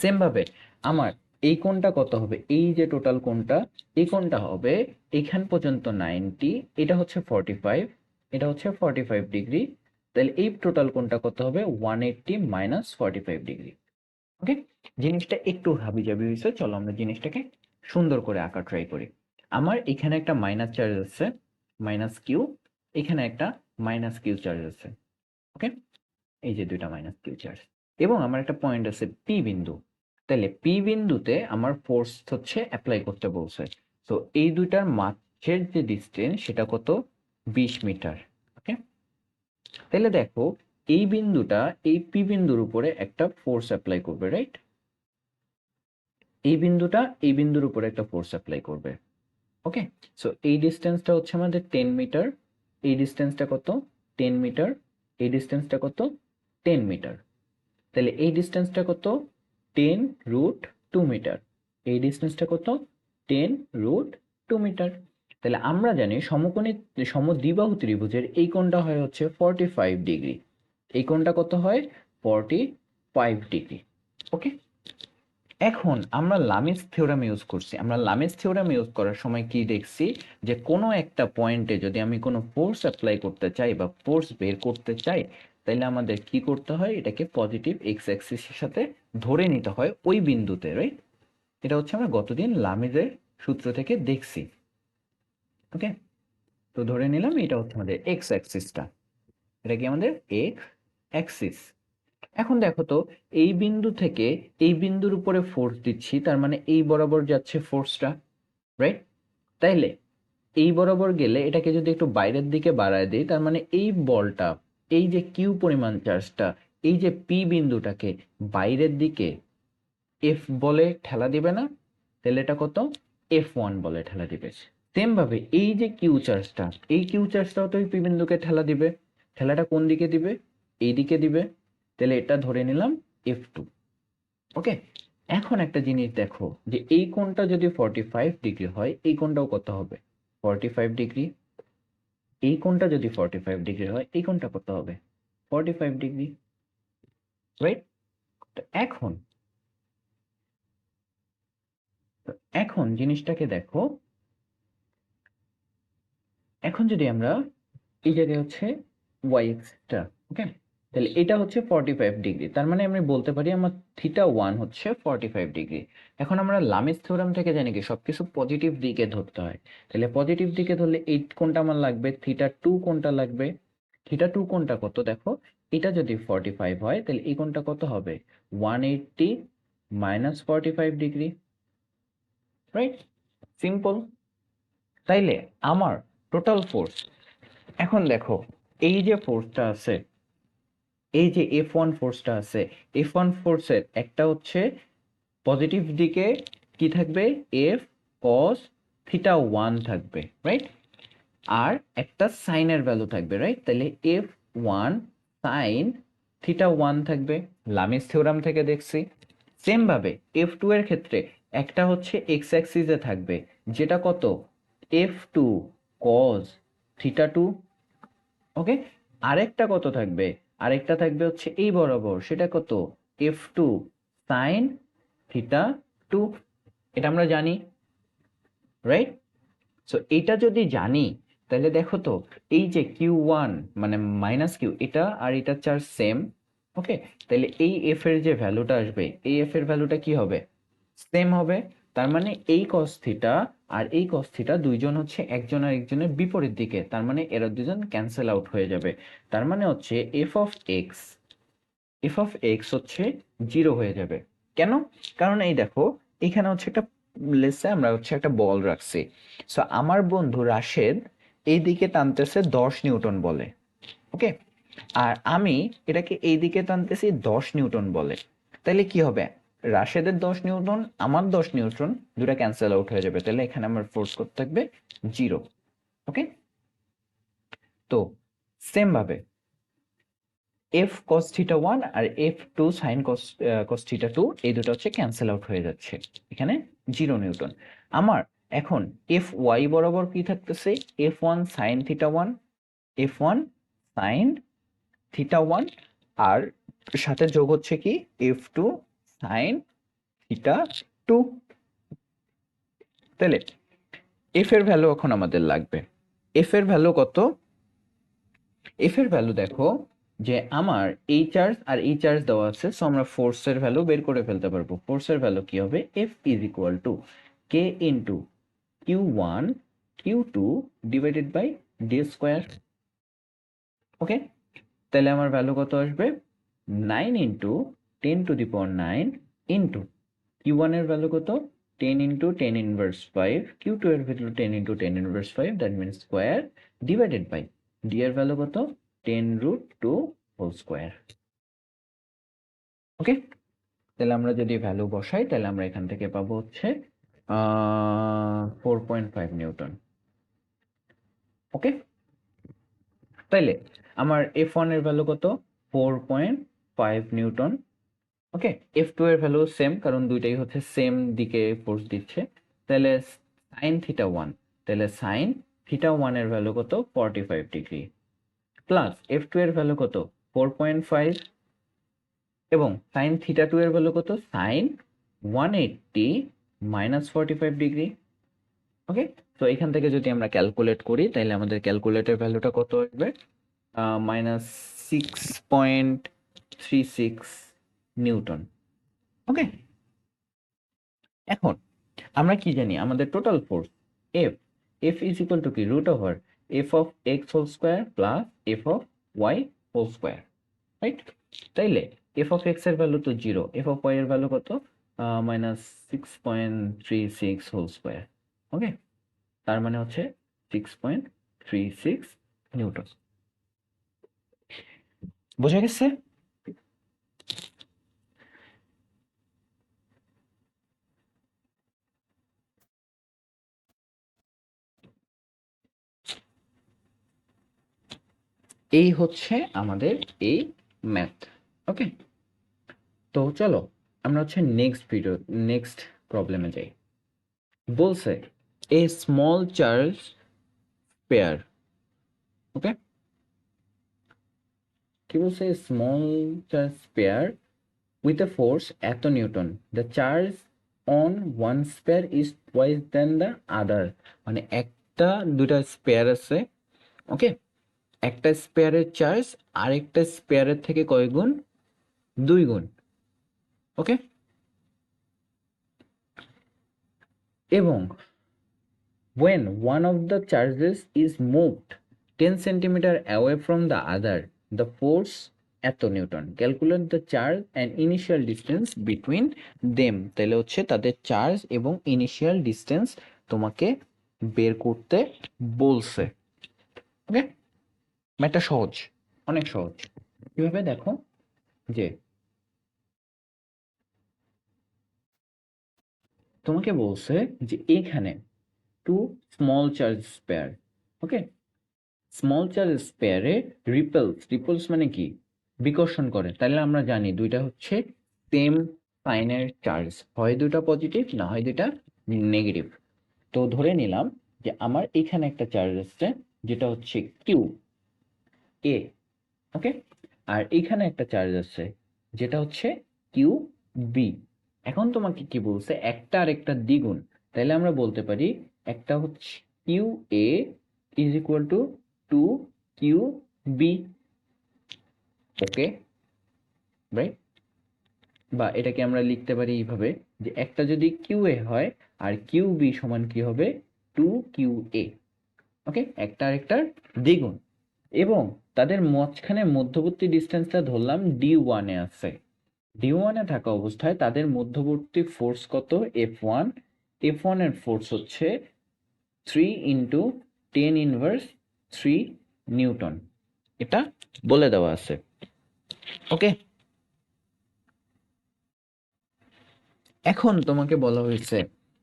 সেম ভাবে আমার এই কোণটা কত হবে? এই যে টোটাল কোণটা, এই কোণটা হবে এখান পর্যন্ত 90, এটা হচ্ছে 45, এটা হচ্ছে 45 ডিগ্রি। তাহলে এই টোটাল কোণটা কত হবে? 180 মাইনাস 45 ডিগ্রি। ওকে, জিনিসটা একটু হাবিজাবি হয়েছে, চলো আমরা জিনিসটাকে সুন্দর করে আঁকা ট্রাই করি। আমার এখানে একটা মাইনাস চার্জ আছে, মাইনাস কিউ, এখানে একটা মাইনাস কিউ চার্জ আছে। ওকে, এই যে দুইটা মাইনাস কিউ চার্জ, এবং আমার একটা পয়েন্ট আছে পি বিন্দু। তাহলে পি বিন্দুতে আমার ফোর্স হচ্ছে অ্যাপ্লাই করতে বলছে। তো এই দুইটার মাঝের যে ডিস্টেন্স সেটা কত? 20 মিটার। ওকে, তাহলে দেখো এই বিন্দুটা এই পি বিন্দুর উপরে একটা ফোর্স অ্যাপ্লাই করবে, রাইট? এই বিন্দুটা এই বিন্দুর উপরে একটা ফোর্স অ্যাপ্লাই করবে। ওকে, সো এই ডিস্টেন্সটা হচ্ছে আমাদের 10 মিটার, এই ডিস্টেন্সটা কত? 10 মিটার, এই ডিস্টেন্সটা কত? 10 মিটার। তাহলে এই ডিস্টেন্সটা কত? 10√2 মিটার। এই ডিস্টেন্সটা কত? 10√2 মিটার। তাহলে আমরা জানি সমকোণী সমদ্বিবাহু ত্রিভুজের এই কোণটা হয় হচ্ছে 45 ডিগ্রি, এই কোণটা কত হয়? 45 ডিগ্রি। ওকে, এখন আমরা লামিস থিওরাম ইউজ করছি। আমরা লামিস থিওরাম ইউজ করার সময় কি দেখছি যে কোনো একটা পয়েন্টে যদি আমি কোনো ফোর্স অ্যাপ্লাই করতে চাই বা ফোর্স বের করতে চাই, তাহলে আমাদের কি করতে হয়? এটাকে পজিটিভ এক্স অ্যাক্সিসের সাথে ধরে নিতে হয় ওই বিন্দুতে, রাইট? এটা হচ্ছে আমরা গতদিন লামিজের সূত্র থেকে দেখছি। ওকে, তো ধরে নিলাম এটা হচ্ছে আমাদের এক্স অ্যাক্সিসটা, এটা কি আমাদের এক্স অ্যাক্সিস। এখন দেখো তো এই বিন্দু থেকে এই বিন্দুর উপরে ফোর্স দিচ্ছি, তার মানে এই বরাবর যাচ্ছে ফোর্সটা, রাইট? তাইলে এই বরাবর গেলে এটাকে যদি একটু বাইরের দিকে বাড়ায় দিই, তার মানে এই বলটা, এই যে কিউ পরিমাণ চার্জটা এই যে পি বিন্দুটাকে বাইরের দিকে এফ বলে ঠেলা দিবে না, তাহলে এটা কত F1 বলে ঠেলা দিবে। সেম ভাবে এই যে কিউ চার্জটা, এই কিউ চার্জটাও তো এই পি বিন্দুকে ঠেলা দিবে। ঠেলাটা কোন দিকে দিবে? এই দিকে দিবে। তাহলে এটা ধরে নিলাম F2। ওকে, এখন একটা জিনিস দেখো যে এই কোণটা যদি 45 ডিগ্রি হয়, এই কোণটাও কত হবে? 45 ডিগ্রি। এই কোণটা যদি 45 ডিগ্রি হয়, এই কোণটা কত হবে? 45 ডিগ্রি, রাইট? তো এখন জিনিসটাকে দেখো, এখন যদি আমরা এই জায়গায় হচ্ছে ওয়াই এক্সটা, ওকে, তাহলে এটা হচ্ছে 45 ডিগ্রি, তার মানে আমি বলতে পারি আমার θ1 হচ্ছে 45 ডিগ্রি। এখন আমরা লামিস থিওরাম থেকে জানি কি সবকিছু পজিটিভ দিকে ধরতে হয়। তাহলে পজিটিভ দিকে ধরলে এই কোণটা আমার লাগবে, θ2 কোণটা লাগবে। θ2 কোণটা কত দেখো, এটা যদি 45 হয় তাহলে এই কোণটা কত হবে? 180 মাইনাস 45 ডিগ্রি, রাইট? সিম্পল। তাইলে আমার টোটাল ফোর্স, এখন দেখো এই যে ফোর্সটা আছে, এই যে F1 ফোর্সটা আছে, F1 ফোর্সের একটা হচ্ছে পজিটিভ দিকে কি থাকবে? F cos θ1 থাকবে, রাইট? আর একটা সাইনের ভ্যালু থাকবে, রাইট? তাহলে F1 sin θ1 থাকবে, লামিস থিওরাম থেকে দেখছি। সেম ভাবে F2 এর ক্ষেত্রে একটা হচ্ছে এক্স অ্যাক্সিসে থাকবে, যেটা কত? F2 cos θ2। ওকে, আরেকটা কত থাকবে? আরেকটা থাকবে হচ্ছে এই বরাবর, সেটা কত? F2 sin θ2। এটা আমরা জানি, রাইট? সো এটা যদি জানি, তাহলে দেখো তো এই যে Q1 মানে মাইনাস কিউ, এটা আর এটা চার্জ সেম। ওকে, তাহলে এই এফ এর যে ভ্যালুটা আসবে, এই এফ এর ভ্যালুটা কি হবে? সেম হবে। তার মানে এই cos থিটা আর এই cos থিটা দুইজন হচ্ছে একজন আর একজনের বিপরীত দিকে, তার মানে এরা দুজন ক্যান্সেল আউট হয়ে যাবে। তার মানে হচ্ছে এফ অফ এক্স হচ্ছে 0 হয়ে যাবে। কেন? কারণ এই দেখো এখানে হচ্ছে একটা, লেটস সে আমরা হচ্ছে একটা বল রাখছি। সো আমার বন্ধু রাশেদ এই দিকে টানতেছে 10 নিউটন বলে, ওকে, আর আমি এটাকে এই দিকে টানতেছি 10 নিউটন বলে। তাহলে কি হবে? রাশেদের 10 নিউটন, আমার 10 নিউটন, দুটা ক্যান্সেল আউট হয়ে যাবে। তাহলে এখানে আমার ফোর্স করতে থাকবে 0। ওকে, তো সেম ভাবে এফ cos θ1 আর F2 sin cos θ2 এই দুটো হচ্ছে ক্যান্সেল আউট হয়ে যাচ্ছে, এখানে 0 নিউটন। আমার এখন Fy বরাবর কি থাকতেছে? F1 sin θ1, F1 sin θ1, আর সাথে যোগ হচ্ছে কি F2 sin θ2। তাহলে এফ এর ভ্যালু এখন আমাদের লাগবে। এফ এর ভ্যালু কত? এফ এর ভ্যালু দেখো যে আমার এই চার্জ আর এই চার্জ দেওয়া আছে, সো আমরা ফোর্সের ভ্যালু বের করে ফেলতে পারবো। ফোর্সের ভ্যালু কি হবে? F is equal to K into Q1 Q2 divided by D square. Okay, তাহলে আমার ভ্যালু কত আসবে? 9 ইন্টু 10⁹ ইন্টু Q1 এর ভ্যালু কত? 10 ইন্টু 10 ইনভার্স 5, Q2 এর value 10 into 10 inverse 5, that means square, divided by D এর ভ্যালু কত? 10√2 হোল স্কোয়ার। ওকে, তাহলে আমরা যদি ভ্যালু বসাই তাহলে আমরা এখান থেকে পাবো হচ্ছে 4.5 নিউটন। ওকে, তাইলে আমার F1 এর ভ্যালু কত? 4.5 নিউটন। ওকে, F2 এর ভ্যালু সেম, কারণ দুইটাই হচ্ছে সেম দিকে ফোর্স দিচ্ছে। তাহলে sin θ1, তাহলে sin θ1 এর ভ্যালু কত? 45 ডিগ্রি, প্লাস F2 এর ভ্যালু কত? 4.5, এবং sin θ2 এর ভ্যালু কত? sin 180 minus 45 degree. ওকে, তো এখান থেকে যদি আমরা ক্যালকুলেট করি তাহলে আমাদের ক্যালকুলেটের ভ্যালুটা কত আসবে? -6.36 নিউটন। ওকে, এখন আমরা কি জানি? আমাদের total force F, F is equal to কি? Root over F of X whole square plus F of Y whole square, right? তাইলে এফ অফ এক্স এর ভ্যালু তো 0, এফ অফ ওয়াই এর ভ্যালু কত? -6.36 হোল স্কোয়ার। ওকে, তার মানে হচ্ছে 6.36 নিউটন। বোঝা গেছে? এই হচ্ছে আমাদের এই ম্যাথ। ওকে, তো চলো আমরা হচ্ছে নেক্সট প্রবলেমে যাই। বলছে এ স্মল চার্জ পেয়ার, ওকে, কি বলছে, small charge pair with a force এত Newton, the charge on one spare is twice than the other, মানে একটা দুটা স্পেয়ার আছে, ওকে, একটা স্পেয়ারের চার্জ আরেকটা স্পেয়ারের থেকে কয় গুণ, 2 গুণ, ওকে, এবং when one of the charges is moved 10 centimeter away from the other, the force এত Newton, calculate the charge and initial distance between them. তাহলে হচ্ছে তাদের চার্জ এবং ইনিশিয়াল ডিস্টেন্স তোমাকে বের করতে বলছে, ওকে। ম্যাথটা সহজ, অনেক সহজ। কিভাবে দেখো, যে তোমাকে বলছে যে এইখানে টু স্মল চার্জ স্পেয়ার, ওকে, স্মল চার্জ স্পেয়ারে রিপলস মানে কি, বিকর্ষণ করে। তাহলে আমরা জানি দুইটা হচ্ছে সেম সাইনের চার্জ, হয় দুটা পজিটিভ না হয় দুটা নেগেটিভ। তো ধরে নিলাম যে আমার এখানে একটা চার্জ আসছে যেটা হচ্ছে কিউ এ, ওকে, আর এখানে একটা চার্জ আছে যেটা হচ্ছে কিউ বি। এখন তোমাকে কি বলছে, একটা আর একটা দ্বিগুণ, তাহলে আমরা বলতে পারি একটা হচ্ছে Q A is equal to two Q B, okay, right. বা এটাকে আমরা লিখতে পারি এইভাবে যে একটা যদি কিউ এ হয় আর কিউ বি সমান কি হবে, টু কিউ এ, ওকে, একটা আর একটার দ্বিগুণ। এবং তাদের মাঝখানে মধ্যবর্তী ডিস্টেন্সটা ধরলাম ডি ওয়ানে আছে, ডি ওয়ানে থাকা অবস্থায় তাদের মধ্যবর্তী ফোর্স কত, এফ ওয়ান, এফ ওয়ানের ফোর্স হচ্ছে 3 × 10⁻³ নিউটন, এটা বলে দেওয়া আছে, ওকে। এখন তোমাকে বলা হয়েছে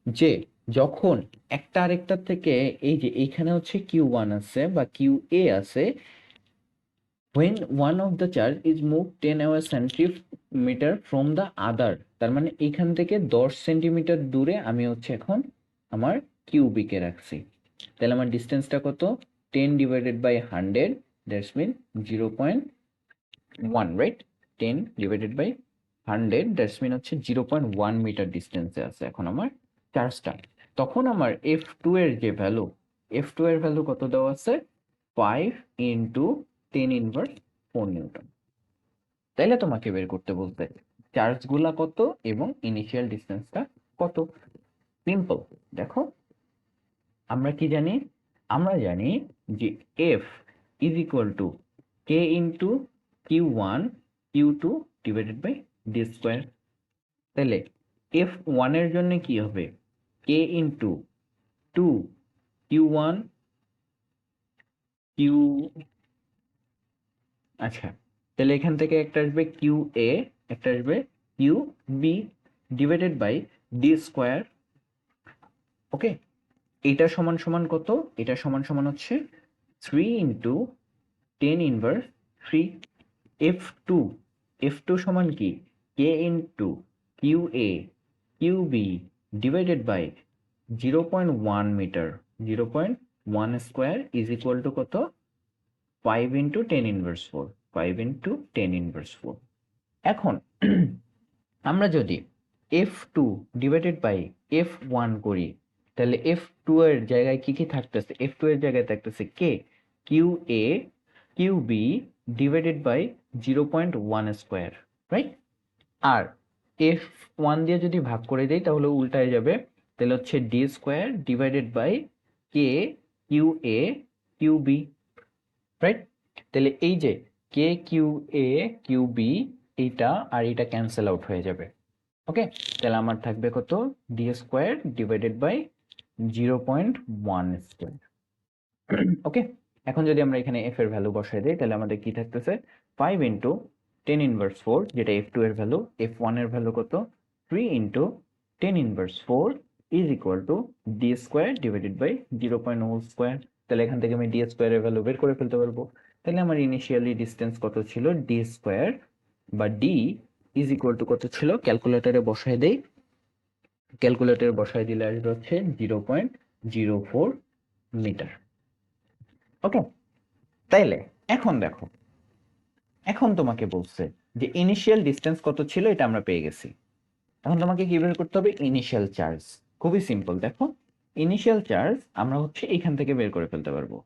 যে যখন একটা আরেকটার থেকে, এই যে এইখানে হচ্ছে কিউ ওয়ান আছে বা কিউ এ আছে, when one of the charge is moved 10 centimeter from the other, তার মানে এখান থেকে 10 সেন্টিমিটার দূরে আমি হচ্ছে এখন আমার কিউবিকে রাখছি, তাহলে আমার ডিস্টেন্সটা কত, 10/100, that's mean 0.1, right, 10/100, that's mean হচ্ছে 0.1 মিটার ডিস্টেন্সে আছে এখন আমার চার্জটা। তখন আমার এফ টু এর যে ভ্যালু, এফ টু এর ভ্যালু কত দেওয়া আছে, 5 × 10⁻⁴ নিউটন। তাইলে তোমাকে বের করতে বলতে চার্জগুলা কত এবং ইনিশিয়াল ডিস্টেন্সটা কত। সিম্পল, দেখো আমরা কি জানি, আমরা জানি যে F is equal to K into Q one Q two divided by D square. তাহলে এফ ওয়ানের জন্য কি হবে, K into two Q one Q, আচ্ছা, তাহলে এখান থেকে একটা আসবে কিউ এ, একটা আসবে Q B, divided by D square, okay. এটা সমান সমান কত, এটা সমান সমান হচ্ছে 3 × 10⁻³ এফ টু, এফ টু সমান কি, K into Q A Q B divided by 0.1 metre, 0.1 square is equal to কত, 5 × 10⁻⁴, 5 × 10⁻⁴। এখন আমরা যদি F two divided by F one করি, তাহলে এফ টু এর জায়গায় কি কি থাকতেছে, এফ টু এর জায়গায় থাকতেছে K, Q A Q B divided by 0.1 square, right. আর এফ ওয়ান দিয়ে যদি ভাগ করে দিই তাহলে উল্টায় যাবে, তাহলে হচ্ছে D square divided by K Q A Q B, right. তাহলে এই যে K Q A Q B, এইটা আর এটা ক্যান্সেল আউট হয়ে যাবে, ওকে। তাহলে আমার থাকবে কত, D square divided by 0.1 square, okay. এখন যদি আমরা এখানে এফ এর ভ্যালু বসাই দিই তাহলে আমাদের কি থাকতেছে, 5 × 10⁻⁴, যেটা এফ টু এর ভ্যালু, এফ ওয়ান এর ভ্যালু কত, 3 × 10⁻⁴ is equal to D square divided by 0.1 square. তাহলে এখান থেকে আমি ডি স্কোয়ার এর ভ্যালু বের করে ফেলতে পারবো, তাহলে আমার ইনিশিয়ালি ডিস্টেন্স কত ছিল, ডি স্কোয়ার বা ডি ইজ ইকুয়াল টু কত ছিল, ক্যালকুলেটরে বসায় দেই, ক্যালকুলেটরে বসায় দিলে আসবে হচ্ছে 0.04 মিটার। ওকে, তাইলে এখন দেখো, এখন তোমাকে বলছে যে ইনিশিয়াল ডিস্টেন্স কত ছিল, এটা আমরা পেয়ে গেছি। এখন তোমাকে কি বের করতে হবে, ইনিশিয়াল চার্জ। খুবই সিম্পল, দেখো ইনিশিয়াল চার্জ আমরা হচ্ছে এখান থেকে বের করে ফেলতে পারবো।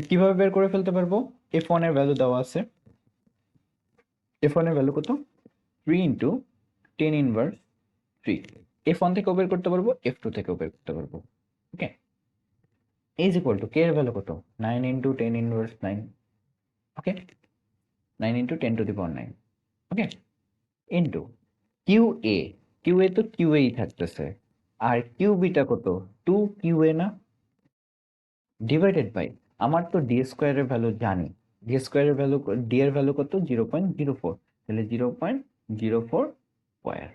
কিভাবে বের করে ফেলতে পারবো, F1 এর ভ্যালু দেওয়া আছে, F1 এর ভ্যালু কত, 3 ইন্টু 10 ইনভার্স 3। F1 থেকেও বের করতে পারবো, F2 থেকেও বের করতে পারবো। Okay, is equal to K এর ভ্যালু কত, 9 into 10 inverse 9। Okay, 9 into 10 to the power 9। Okay, into Q A, Q A তো কিউ এই থাকতেছে, আর কিউ বিটা কত, 2 কিউ এ না, ডিভাইডেড বাই, আমার তো ডি স্কোয়ারের ভ্যালু জানি, ডি স্কোয়ারের ভ্যালু, ডি এর ভ্যালু কত, 0.04, তাহলে 0.04 স্কোয়ার।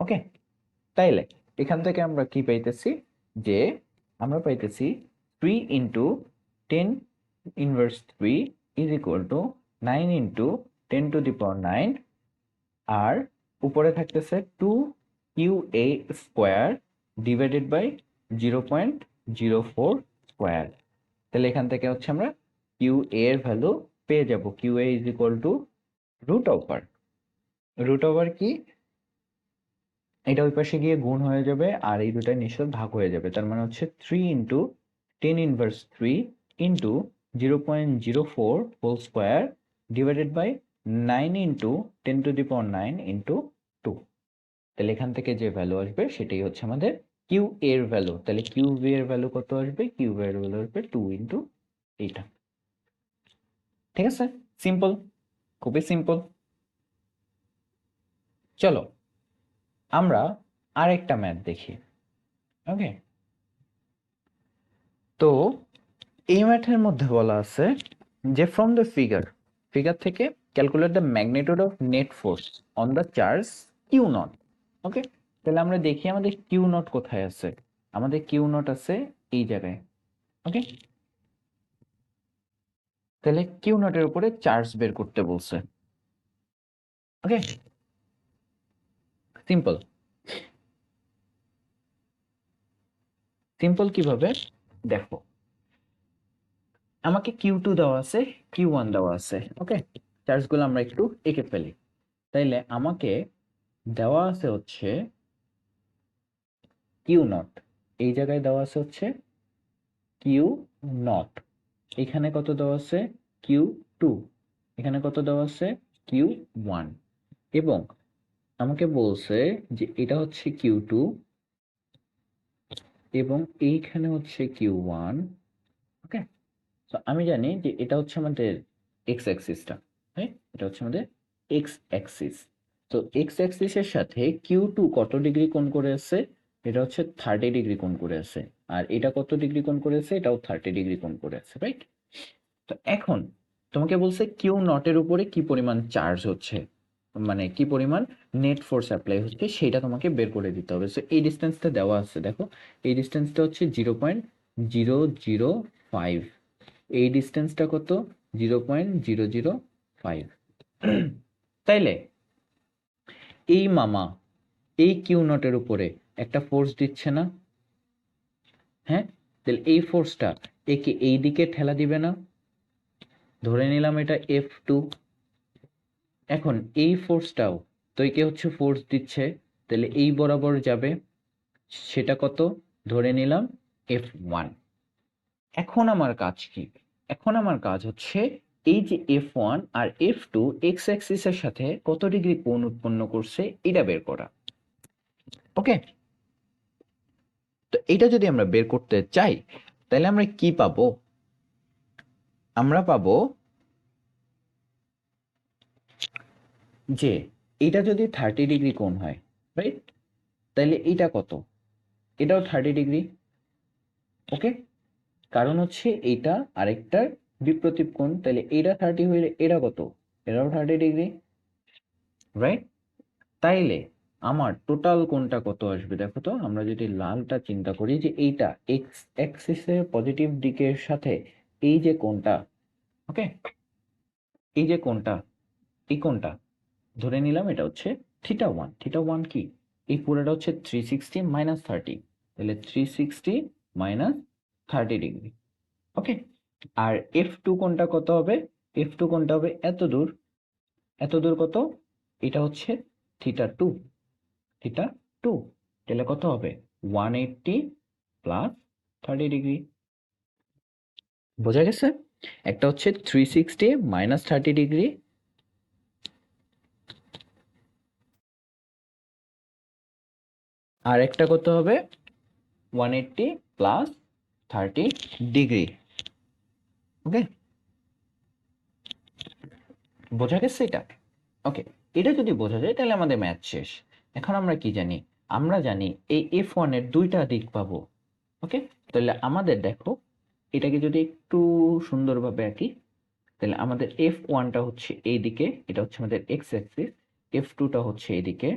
ওকে, তাইলে এখান থেকে আমরা কি পাইতেছি, যে আমরা পাইতেছি 3 into 10 inverse 3 is equal to 9 into 10 to the power 9, আর উপরে থাকতেছে 2 Q A square divided by 0.04 square. তাহলে এখান থেকে হচ্ছে আমরা কিউ এর ভ্যালু পেয়ে যাব, Q A is equal to root over, root over কি, এটা ওই পাশে গিয়ে গুণ হয়ে যাবে আর এই দুটাই নিশ্চয় ভাগ হয়ে যাবে, তার মানে হচ্ছে 3 into 10 inverse 3 into 0.04 whole square divided by 9 into 10 to the power 9 into 2। তাহলে এখান থেকে যে ভ্যালু আসবে সেটাই হচ্ছে আমাদের কিউ এর ভ্যালু। তাহলে কিউ ভি এর ভ্যালু কত আসবে, কিউ ভি এর ভ্যালু আসবে 2 ইন্টু এইটা। ঠিক আছে, সিম্পল, খুবই সিম্পল। চলো আমরা আরেকটা ম্যাথ দেখি। ওকে, তো এই ম্যাথের মধ্যে বলা আছে যে ফ্রম দ্য ফিগার, ফিগার থেকে calculate the magnitude of net force on the charge Q naught. Okay, তাহলে আমরা দেখি আমাদের কিউ নট কোথায় আছে, আমাদের কিউ নট আছে এই জায়গায়। ওকে, তাহলে কিউ নটের উপরে চার্জ বের করতে বলছে। ওকে, সিম্পল, সিম্পল কিভাবে দেখো, আমাকে কিউ টু দেওয়া আছে, কিউ ওয়ান দেওয়া আছে। ওকে, চার্জগুলো আমরা একটু এঁকে ফেলি। তাইলে আমাকে দেওয়া আছে হচ্ছে কিউ নট, এই জায়গায় দেওয়া আছে হচ্ছে কিউ নট, এখানে কত দেওয়া আছে, কিউ টু, এখানে কত দেওয়া আছে, কিউ ওয়ান, এবং আমাকে বলছে যে এটা হচ্ছে কিউ টু এবং এইখানে হচ্ছে কিউ ওয়ান। ওকে, তো আমি জানি যে এটা হচ্ছে আমাদের এক্স অ্যাক্সিসটা, হ্যাঁ এটা হচ্ছে আমাদের এক্স অ্যাক্সিস। তো এক্স অ্যাক্সিসের সাথে কিউ টু কত ডিগ্রি কোণ করে আছে, এটা হচ্ছে 30 ডিগ্রি কোণ করে আছে, আর এটা কত ডিগ্রি কোণ করে আছে, এটাও 30 ডিগ্রি কোণ করে আছে, রাইট। তো এখন তোমাকে বলছে কিউ নটের উপরে কি পরিমাণ চার্জ হচ্ছে, মানে কি পরিমাণ নেট ফোর্স অ্যাপ্লাই হচ্ছে সেটা তোমাকে বের করে দিতে হবে। সো এই ডিস্টেন্সটা দেওয়া আছে, দেখো এই ডিস্টেন্সটা হচ্ছে 0.005, এই ডিস্টেন্সটা কত, 0.005। তাইলে এই মামা এই কিউ নটের উপরে একটা ফোর্স দিচ্ছে না, হ্যাঁ, তাহলে এই ফোর্সটা একে এই দিকে ঠেলা দিবে না, ধরে নিলাম এটা F2। এখন এই ফোর্সটাও তো একে হচ্ছে ফোর্স দিচ্ছে, তাহলে এই বরাবর যাবে, সেটা কত, ধরে নিলাম F1। এখন আমার কাজ কি, এখন আমার কাজ হচ্ছে এই যে F1 আর F2 এক্স অ্যাক্সিসের সাথে কত ডিগ্রি কোণ উৎপন্ন করছে এটা বের করা। ওকে, তো এটা যদি আমরা বের করতে চাই তাহলে আমরা কি পাবো, আমরা পাবো যে এটা যদি 30 ডিগ্রি কোণ হয়, রাইট, তাহলে এটা কত, এটাও 30 ডিগ্রি। ওকে, কারণ হচ্ছে এইটা আরেকটার বিপরীত কোণ, তাহলে এটা 30 হইলে এটা কত, এটাও 30 ডিগ্রি, রাইট। তাইলে আমার টোটাল কোণটা কত আসবে দেখো তো, আমরা যদি লালটা চিন্তা করি যে এইটা এক্স অ্যাক্সিসের পজিটিভ দিকের সাথে এই যে কোণটা, ওকে, এই যে কোণটা, এই কোণটা ধরে নিলাম এটা হচ্ছে θ1। θ1 কি? এই পুরোটা হচ্ছে 360 মাইনাস 30, তাহলে 360 মাইনাস 30 ডিগ্রি। ওকে, আর F2 কোণটা কত হবে? F2 কোণটা হবে এত দূর, এত দূর কত? এটা হচ্ছে θ2, θ2, তাহলে কত হবে? 180 প্লাস 30 ডিগ্রি। বোঝা গেছে? একটা হচ্ছে 360 মাইনাস 30 ডিগ্রি, আর একটা কত হবে? 180 প্লাস 30 ডিগ্রি। ওকে, বোঝা গেছে এটা? ওকে, এটা যদি বোঝা যায় তাহলে আমাদের ম্যাথ শেষ। এখন আমরা কি জানি? আমরা জানি এই F1 এর দুইটা দিক পাবো। ওকে, তাহলে আমাদের দেখো, এটাকে যদি একটু সুন্দরভাবে আঁকি, তাহলে আমাদের F1টা হচ্ছে এই দিকে, এটা হচ্ছে আমাদের এক্স অ্যাক্সিস, F2টা হচ্ছে এইদিকে,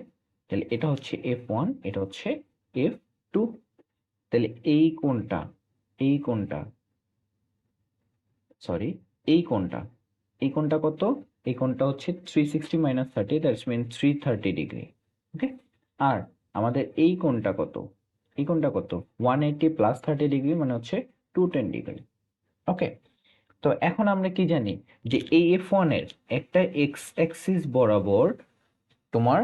তাহলে এটা হচ্ছে F1, এটা হচ্ছে F2। তাহলে এই কোণটা, এই কোণটা, সরি, এই কোণটা, এই কোণটা কত? এই কোণটা হচ্ছে 360 মাইনাস 30, দ্যাটস মিন 330 ডিগ্রি। ওকে, আর আমাদের এই কোণটা কত? এই কোণটা কত? 180 প্লাস 30 ডিগ্রি মানে হচ্ছে 210 ডিগ্রি। ওকে, তো এখন আমরা কি জানি যে এই F1 এর একটা এক্স অ্যাক্সিস বরাবর তোমার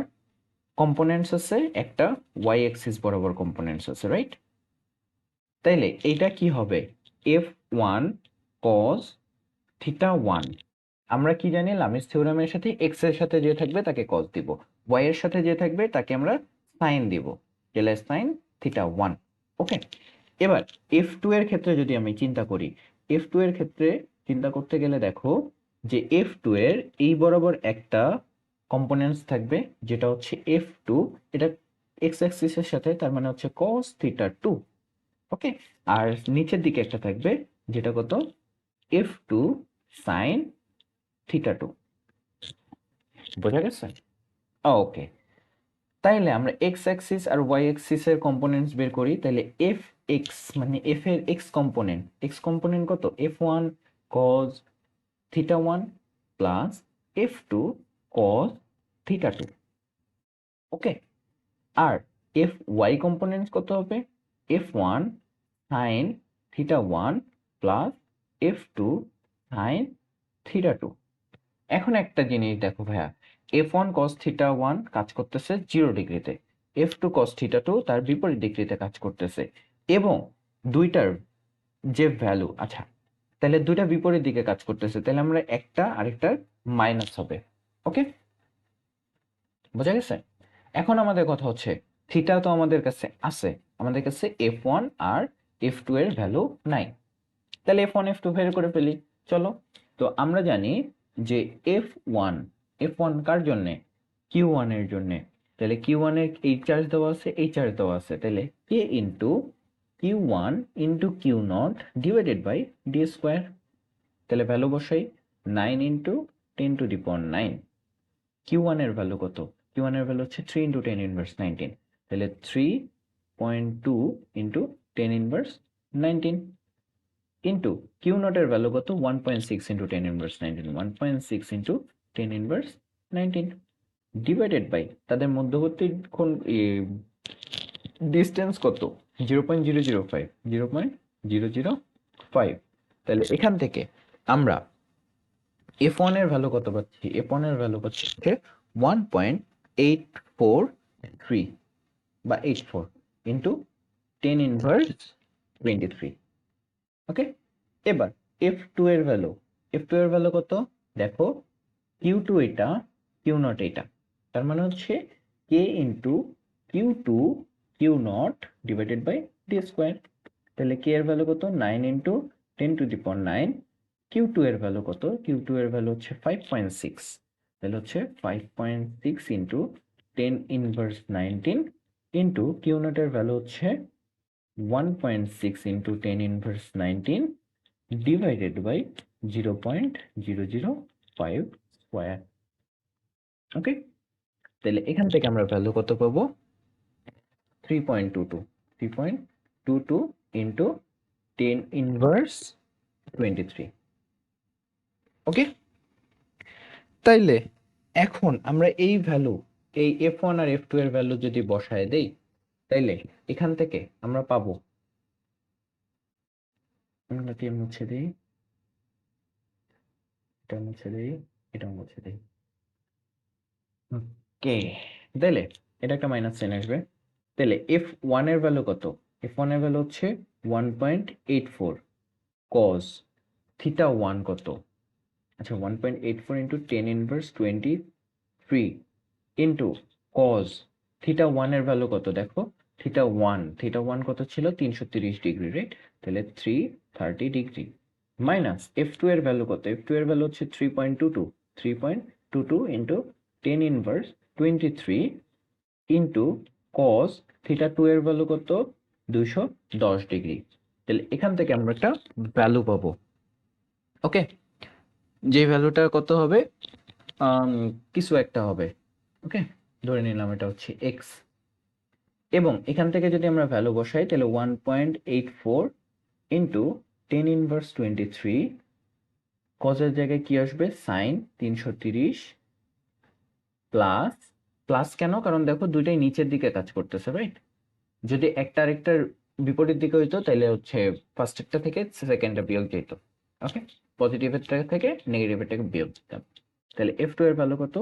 কম্পোনেন্টস আছে, একটা ওয়াই অ্যাক্সিস বরাবর কম্পোনেন্টস আছে, রাইট? তাইলে এইটা কি হবে? F1 cos θ1। আমরা কি জানি? লামিস থিওরেমের সাথে এক্স এর সাথে যে থাকবে তাকে cos দিব, ওয়াই এর সাথে যে থাকবে তাকে আমরা সাইন দিব, তাহলে সাইন θ1। ওকে, এবার F2 এর ক্ষেত্রে যদি আমি চিন্তা করি, F2 এর ক্ষেত্রে চিন্তা করতে গেলে দেখো যে F2 এর এই বরাবর একটা কম্পোনেন্টস থাকবে যেটা হচ্ছে F2, এটা এক্স অ্যাক্সিসের সাথে, তার মানে হচ্ছে cos θ2। ওকে, আর নিচের দিকে একটা থাকবে যেটা কত? F2 sin θ2। বোঝা গেছে? ওকে, তাইলে আমরা এক্স অ্যাক্সিস আর ওয়াই অ্যাক্সিসের কম্পোনেন্টস বের করি। তাহলে এফ এক্স মানে এফ এর এক্স কম্পোনেন্ট কত? F1 cos θ1 plus F2 cos θ2। Okay, আর এফ ওয়াই কম্পোনেন্টস কত হবে? F1 sin θ1 plus F2 sin θ2। এখন একটা জিনিস দেখো ভাইয়া, F1 cos θ1 কাজ করতেছে 0 ডিগ্রিতে, F2 cos θ2 তার বিপরীত ডিগ্রিতে কাজ করতেছে, এবং দুইটার যে ভ্যালু, আচ্ছা তাহলে দুইটা বিপরীত দিকে কাজ করতেছে, তাহলে আমরা একটা আরেকটার মাইনাস হবে। ওকে, বোঝা গেছে? এখন আমাদের কথা হচ্ছে থিটা তো আমাদের কাছে আছে, আমাদের কাছে F1 আর F2 এর ভ্যালু নাই, তাহলে F1 F2 বের করে ফেলি। চলো, তো আমরা জানি যে F1, F1 কার জন্য? Q1 এর জন্য। তাহলে Q1 এর এই চার্জ দেওয়া আছে, এই চার্জ দেওয়া আছে, তাহলে K into Q1 into Q0 divided by D square. তাহলে ভ্যালু বসাই, 9 into 10 to the power 9। Q1 এর ভ্যালু কত? Q1 এর ভ্যালু হচ্ছে 3 ইন্টু 10 ইনভার্স 19, তাহলে 3.2 ইন্টু 10 ইনভার্স 19 ইন্টু কিউ নটের ভ্যালু কত? 1.6 into 10 inverse 19, 1.6 into 10 inverse 19 divided by তাদের মধ্যবর্তী কোণ ডিস্টেন্স কত? 0.005, 0.005। তাহলে এখান থেকে আমরা F1 এর ভ্যালু কত পাচ্ছি? F1 এর ভ্যালু পাচ্ছি 1.843 বা 84 ইন্টু 10 ইনভার্স 23। ওকে, এবার F2 এর ভ্যালু, F2 এর ভ্যালু কত? দেখো, Q2 এটা, Q0 এটা, তার মানে হচ্ছে K into Q2 Q0 divided by D square. তাহলে K এর ভ্যালু কত? 9 into 10 to the power 9। Q2 এর ভ্যালু কত? Q2 এর ভ্যালু হচ্ছে 5.6, তাহলে হচ্ছে 5.6 ইন্টু 10 ইনভার্স 19 ইন্টু Q0 এর ভ্যালু হচ্ছে 1.6 into 10 inverse 19 divided by 0.005 square. Okay, তাহলে এখান থেকে আমরা ভ্যালু কত পাবো? 3.22, 3.22 ইন্টু 10 ইনভার্স 23। ওকে, তাইলে এখন আমরা এই ভ্যালু, এই f1 আর f2 এর ভ্যালু যদি বসায় দেই, তাইলে এখান থেকে আমরা পাবো, আমরা কি মুছে দিই, এটা মুছে দিই, এটা মুছে দিই। ওকে, তাইলে এটা একটা মাইনাস সাইন আসবে। তাহলে f1 এর ভ্যালু কত? f1 এর ভ্যালু হচ্ছে 1.84 cos থিটা 1 কত? আচ্ছা, 1.84 into 10 inverse 23 into cos theta 1 এর ভ্যালু কত দেখো, থিটা 1 কত ছিল? 330 ডিগ্রি, রাইট? তাহলে 330 ডিগ্রি মাইনাস f2 এর ভ্যালু কত? f2 এর ভ্যালু হচ্ছে 3.22 into 10 inverse 23 into cos theta 2 এর ভ্যালু কত? 210 ডিগ্রি। তাহলে এখান থেকে আমরা একটা ভ্যালু পাবো। ওকে, যে ভ্যালুটা কত হবে? কিছু একটা হবে। ওকে, ধরে নিলাম এটা হচ্ছে x, এবং এখান থেকে যদি আমরা ভ্যালু বসাই তাহলে 1.84 ইন্টু 10 ইনভার্স 23 কজের জায়গায় কি আসবে? সাইন 330 প্লাস, প্লাস কেন? কারণ দেখো দুইটাই নিচের দিকে কাজ করতেছে, রাইট? যদি একটা আরেকটার বিপরীত দিকে হইতো তাহলে হচ্ছে ফার্স্টেরটা থেকে সেকেন্ডটা বিয়োগ যেত। ওকে, পজিটিভের থেকে নেগেটিভেরটাকে বিয়োগ দিতাম। তাহলে f2 এর ভ্যালু কত?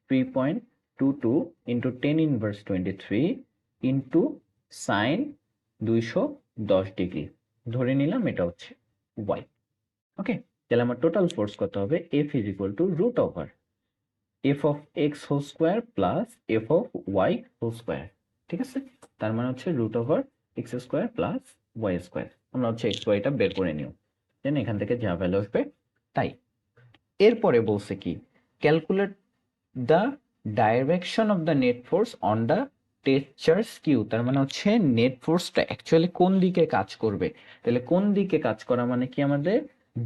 3.22 into 10 inverse 23 into sign 210 degree, ধরে নিলাম এটা হচ্ছে y। ওকে, তাহলে আমার টোটাল ফোর্স কত হবে? f is equal to root over f of x whole square plus f of y whole square. ঠিক আছে, তার মানে হচ্ছে root over X square plus Y square. আমরা হচ্ছে এক্স ওয়াইটা বের করে নিও, দেন এখান থেকে যা ভ্যালু আসবে তাই। এরপরে বলছে কি, calculate the direction of the net force on the test charge Q. তার মানে হচ্ছে নেট ফোর্সটা অ্যাকচুয়ালি কোন দিকে কাজ করবে। তাহলে কোন দিকে কাজ করা মানে কি? আমাদের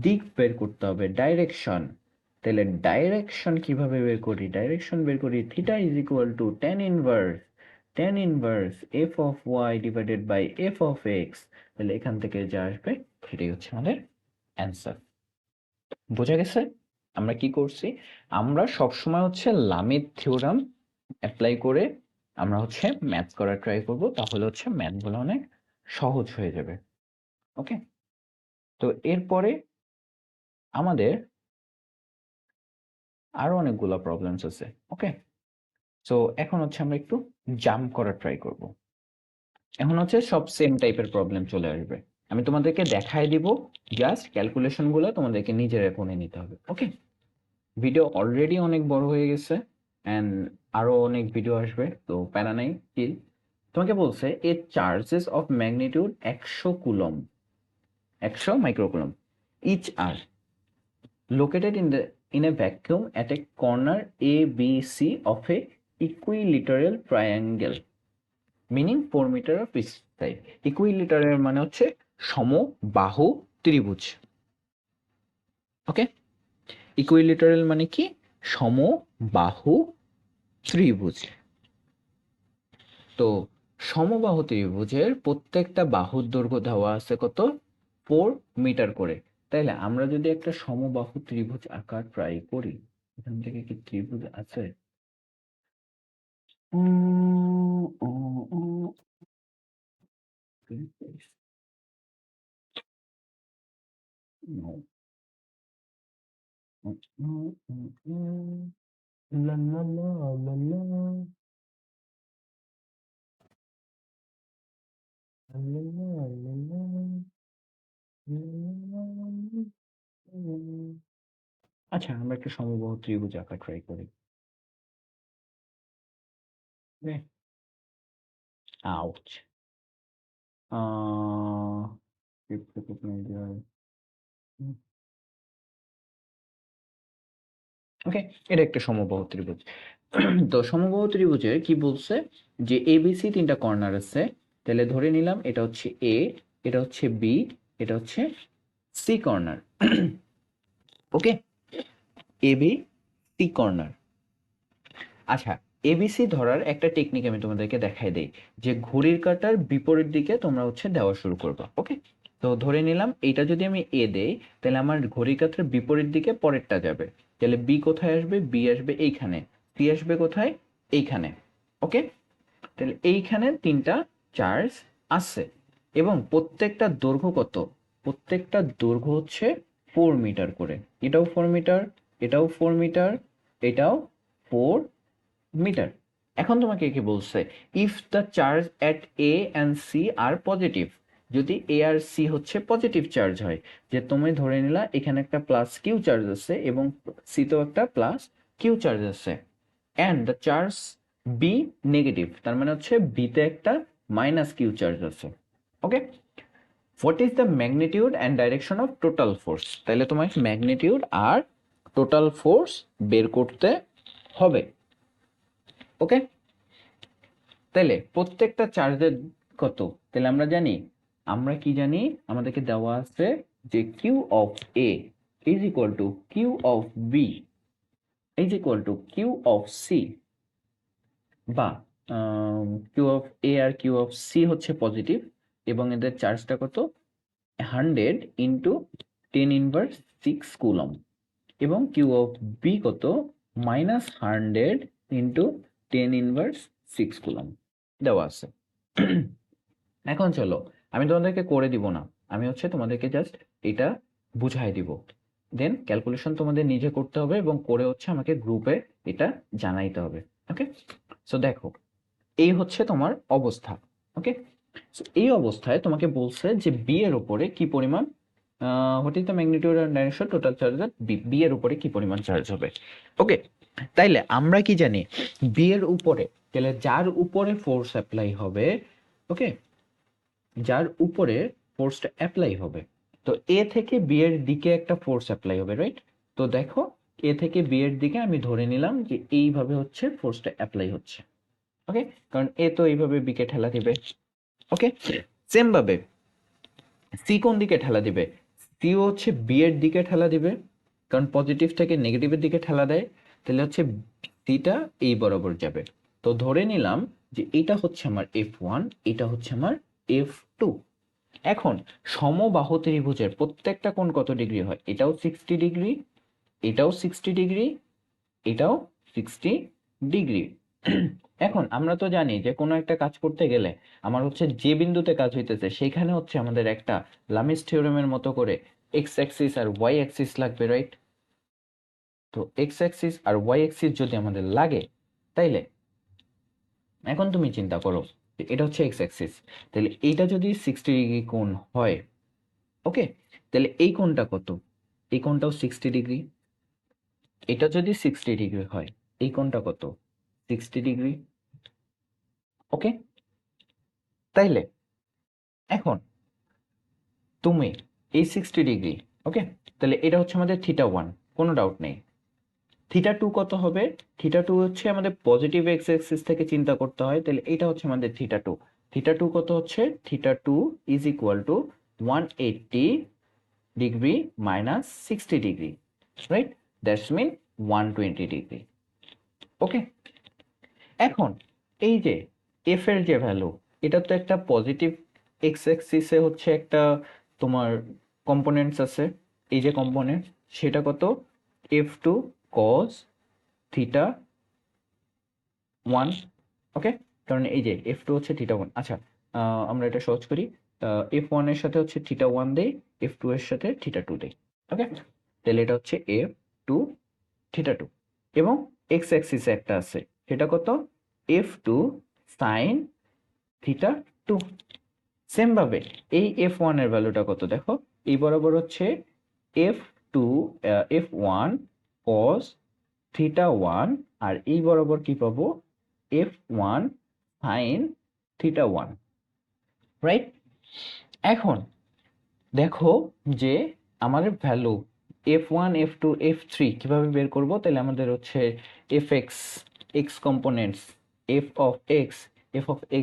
দিক বের করতে হবে, ডাইরেকশন। তাহলে ডাইরেকশন কিভাবে বের করি? ডাইরেকশন বের করি theta is equal to tan inverse F of Y divided by F of X. তাহলে এখান থেকে যা আসবে সেটাই হচ্ছে আমাদের অ্যান্সার। বোঝা গেছে আমরা কি করছি? আমরা সবসময় হচ্ছে লামির থিওরাম অ্যাপ্লাই করে আমরা হচ্ছে ম্যাথ করার ট্রাই করব, তাহলে হচ্ছে ম্যাথগুলো অনেক সহজ হয়ে যাবে। ওকে, তো এরপরে আমাদের আরো অনেকগুলো প্রবলেমস আছে। ওকে, সো এখন হচ্ছে আমরা একটু জাম্প করার ট্রাই করব। এখন হচ্ছে সব সেম টাইপের প্রবলেম চলে আসবে, আমি তোমাদেরকে দেখাই দিব, জাস্ট ক্যালকুলেশনগুলো তোমাদেরকে নিজেরা করে নিতে হবে। ওকে, ভিডিও অলরেডি অনেক বড় হয়ে গেছে অ্যান্ড আরো অনেক ভিডিও আসবে, তো প্যারা নাই চিল। তোমাকে বলছে a charges of magnitude 100 coulomb, 100 microcoulomb each are located in a vacuum at a corner ABC of a equilateral triangle meaning 4 meter of each side. Equilateral মানে হচ্ছে সমবাহু ত্রিভুজ। ওকে, ইকুইলেটারাল মানে কি? সমবাহু ত্রিভুজ। তো সমবাহু ত্রিভুজের প্রত্যেকটা বাহুর দৈর্ঘ্য দেওয়া আছে কত? 4 মিটার করে। তাইলে আমরা যদি একটা সমবাহু ত্রিভুজ আঁকার ট্রাই করি, এখান থেকে কি ত্রিভুজ আছে? No. La la la la la. La la la la la. আচ্ছা, আমরা একটা সমবাহু ত্রিভুজ আঁকা ট্রাই করি। আউচ। ওকে, এটা একটা সমবাহু ত্রিভুজ। তো সমবাহু ত্রিভুজের কি বলছে যে এবিসি তিনটা কর্নার আছে, তাহলে ধরে নিলাম এটা হচ্ছে এ, এটা হচ্ছে বি, এটা হচ্ছে সি কর্নার। ওকে, এবি সি কর্নার। আচ্ছা, এবিসি ধরার একটা টেকনিক আমি তোমাদেরকে দেখাই দেই, যে ঘড়ির কাঁটার বিপরীত দিকে তোমরা হচ্ছে দেওয়া শুরু করবা। ওকে, তো ধরে নিলাম এইটা যদি আমি এ দেই, তাহলে আমার ঘড়ির কাঁটার বিপরীত দিকে পরেরটা যাবে। তাহলে বি কোথায় আসবে? বি আসবে এইখানে। সি আসবে কোথায়? এইখানে। ওকে, তাহলে এইখানে তিনটা চার্জ আছে এবং প্রত্যেকটা দৈর্ঘ্য কত? প্রত্যেকটা দৈর্ঘ্য হচ্ছে 4 মিটার করে। এটাও 4 মিটার, এটাও 4 মিটার, এটাও 4 মিটার। এখন তোমাকে কি বলছে? If the charge at A and C are positive, যদি এ আর সি হচ্ছে পজিটিভ চার্জ হয়, যে তুমি ধরে নিলা এখানে একটা প্লাস কিউ চার্জ আছে এবং সিতেও একটা প্লাস কিউ চার্জ আছে, and the charge B negative, তার মানে হচ্ছে বিতে একটা মাইনাস কিউ চার্জ আছে। Okay, what is the magnitude and direction of total force? তাহলে তোমাকে ম্যাগনিটিউড আর টোটাল ফোর্স বের করতে হবে। ওকে, তাহলে প্রত্যেকটা চার্জের কত? তাহলে আমরা জানি, আমরা কি জানি? আমাদেরকে দেওয়া আছে যে Q of A is equal to Q of B is equal to Q of C, বা কিউ অফ এ আর কিউ অফ সি হচ্ছে পজিটিভ এবং এদের চার্জটা কত? 100 × 10⁻⁶ কুলম, এবং কিউ অফ বি কত? -100 × 10⁻⁶ কুলম দেওয়া আছে। এখন চলো, আমি তোমাদেরকে করে দিব না, আমি হচ্ছে তোমাদেরকে জাস্ট এটা বুঝাই দিব, দেন ক্যালকুলেশন তোমাদের নিজে করতে হবে এবং করে হচ্ছে আমাকে গ্রুপে এটা জানাইতে হবে। ওকে, সো দেখো, এই হচ্ছে তোমার অবস্থা। ওকে, সো এই অবস্থায় তোমাকে বলছে যে বি এর উপরে কি পরিমাণ, what is the magnitude and direction total charge of B, B এর উপরে কি পরিমাণ চার্জ হবে। ওকে, তাইলে আমরা কি জানি? বি এর উপরে, তাহলে যার উপরে ফোর্স অ্যাপ্লাই হবে, ওকে, যার উপরে ফোর্সটা অ্যাপ্লাই হবে, তো এ থেকে বি এর দিকে একটা ফোর্স অ্যাপ্লাই হবে, রাইট? তো দেখো, এ থেকে বি এর দিকে আমি ধরে নিলাম যে এইভাবে হচ্ছে ফোর্সটা অ্যাপ্লাই হচ্ছে। ওকে, কারণ এ তো এইভাবে বি কে ঠেলা দিবে। ওকে, সেম ভাবে সি কোন দিকে ঠেলা দিবে? সিও হচ্ছে বি এর দিকে ঠেলা দিবে, কারণ পজিটিভ থেকে নেগেটিভের দিকে ঠেলা দেয়। তাহলে হচ্ছে সিটা এই বরাবর যাবে। তো ধরে নিলাম যে এটা হচ্ছে আমার F1, এটা হচ্ছে আমার F2। এখন সমবাহু ত্রিভুজের প্রত্যেকটা কোণ কত ডিগ্রি হয়? এটাও 60 ডিগ্রি, এটাও 60 ডিগ্রি, এটাও 60 ডিগ্রি। এখন আমরা তো জানি যে কোনো একটা কাজ করতে গেলে আমার হচ্ছে যে বিন্দুতে কাজ হইতেছে সেখানে হচ্ছে আমাদের একটা লামিস থিওরেমের মতো করে এক্স অ্যাক্সিস আর ওয়াই অ্যাক্সিস লাগবে, রাইট? তো এক্স অ্যাক্সিস আর ওয়াই অ্যাক্সিস যদি আমাদের লাগে, তাইলে এখন তুমি চিন্তা করো যে এটা হচ্ছে এক্স অ্যাক্সিস, তাহলে এইটা যদি 60 ডিগ্রি কোণ হয়, ওকে, তাহলে এই কোণটা কত? এই কোণটাও 60 ডিগ্রি। এটা যদি 60 ডিগ্রি হয়, এই কোণটা কত? 60 ডিগ্রি। ওকে, তাইলে এখন তুমি এই 60 ডিগ্রি, ওকে, তাহলে এটা হচ্ছে আমাদের θ1, কোনো ডাউট নেই। θ2 কত হবে? θ2 হচ্ছে আমাদের পজিটিভ এক্স অ্যাক্সিস থেকে চিন্তা করতে হয়, তাহলে এটা হচ্ছে আমাদের θ2। θ2 কত হচ্ছে? θ2 is equal to 180 degree minus 60 degree, right? That's mean 120 degree. Okay, এখন এই যে এফ এর যে ভ্যালু, এটা তো একটা পজিটিভ এক্স অ্যাক্সিসে হচ্ছে একটা তোমার কম্পোনেন্টস আছে, এই যে কম্পোনেন্ট, সেটা কত? F2 cos θ1। ওকে, কারণ এই যে F2 হচ্ছে θ1। আচ্ছা, আমরা এটা সহজ করি, F1 এর সাথে হচ্ছে θ1 দেই, F2 এর সাথে θ2 দেই। ওকে, তাহলে এটা হচ্ছে F2 θ2 এবং এক্স অ্যাক্সিসে একটা আছে, সেটা কত? F2 sin θ2। সেম ভাবে এই F1 এর ভ্যালুটা কত দেখো, এই বরাবর হচ্ছে F2 F1 cos θ1, আর এই বরাবর কি পাবো? F1 sin θ1, right? এখন দেখো যে আমাদের ভ্যালু F1 F2 F3 কিভাবে বের করব? তাহলে আমাদের হচ্ছে fx, x components, f of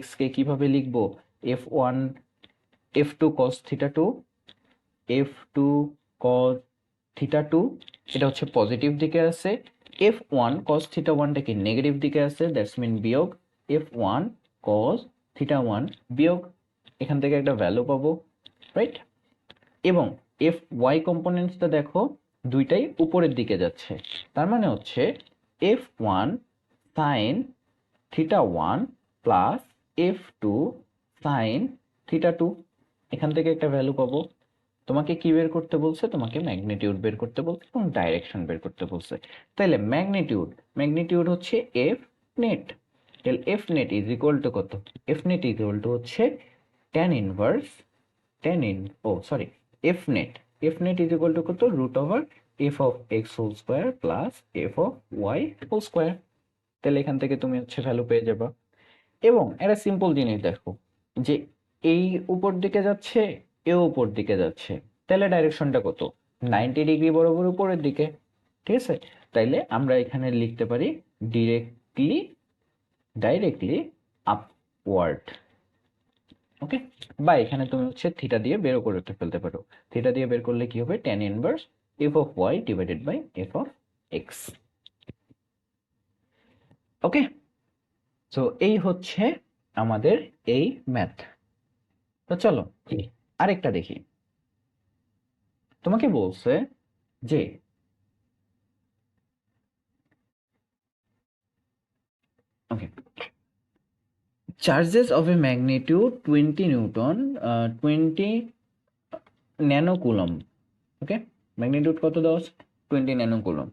x কে কিভাবে লিখবো? F1 F2 cos θ2, F2 cos θ2, এটা হচ্ছে পজিটিভ দিকে আছে। F1 cos θ1 টা কি নেগেটিভ দিকে আছে, দ্যাটস মিন বিয়োগ F1 cos θ1 বিয়োগ, এখান থেকে একটা ভ্যালু পাবো, রাইট? এবং এফ ওয়াই কম্পোনেন্টসটা দেখো দুইটাই উপরের দিকে যাচ্ছে, তার মানে হচ্ছে F one sine theta one plus F two sine theta two. এখান থেকে একটা ভ্যালু পাবো। তোমাকে কি বের করতে বলছে? তোমাকে ম্যাগনিটিউড বের করতে বলছে এবং ডাইরেকশন বের করতে বলছে। তাহলে ম্যাগনিটিউড হচ্ছে এফ নেট। তাহলে F net is equal to কত? F net is equal to হচ্ছে tan inverse F net. F net is equal to কত? Root over F of X whole square plus F of Y whole square. তাহলে এখান থেকে তুমি হচ্ছে ভ্যালু পেয়ে যাবা। এবং একটা সিম্পল জিনিস দেখো যে এই উপর দিকে যাচ্ছে, এও উপর দিকে যাচ্ছে, তাহলে ডাইরেকশনটা কত? 90 ডিগ্রি বরাবর উপরের দিকে। ঠিক আছে, তাইলে আমরা এখানে লিখতে পারি ডাইরেক্টলি আপওয়ার্ড। ওকে, বা এখানে তুমি হচ্ছে থিটা দিয়ে বের করতে ফেলতে পারো। থিটা দিয়ে বের করলে কি হবে? tan inverse F of Y divided by F of X. Okay, তো এই হচ্ছে আমাদের এই ম্যাথ। তো চলো আরেকটা দেখি। তোমাকে বলছে যে okay, charges of A magnitude 20 newton 20 nanocoulomb. Okay, magnitude কত দেওয়া আছে? 20 nanocoulomb,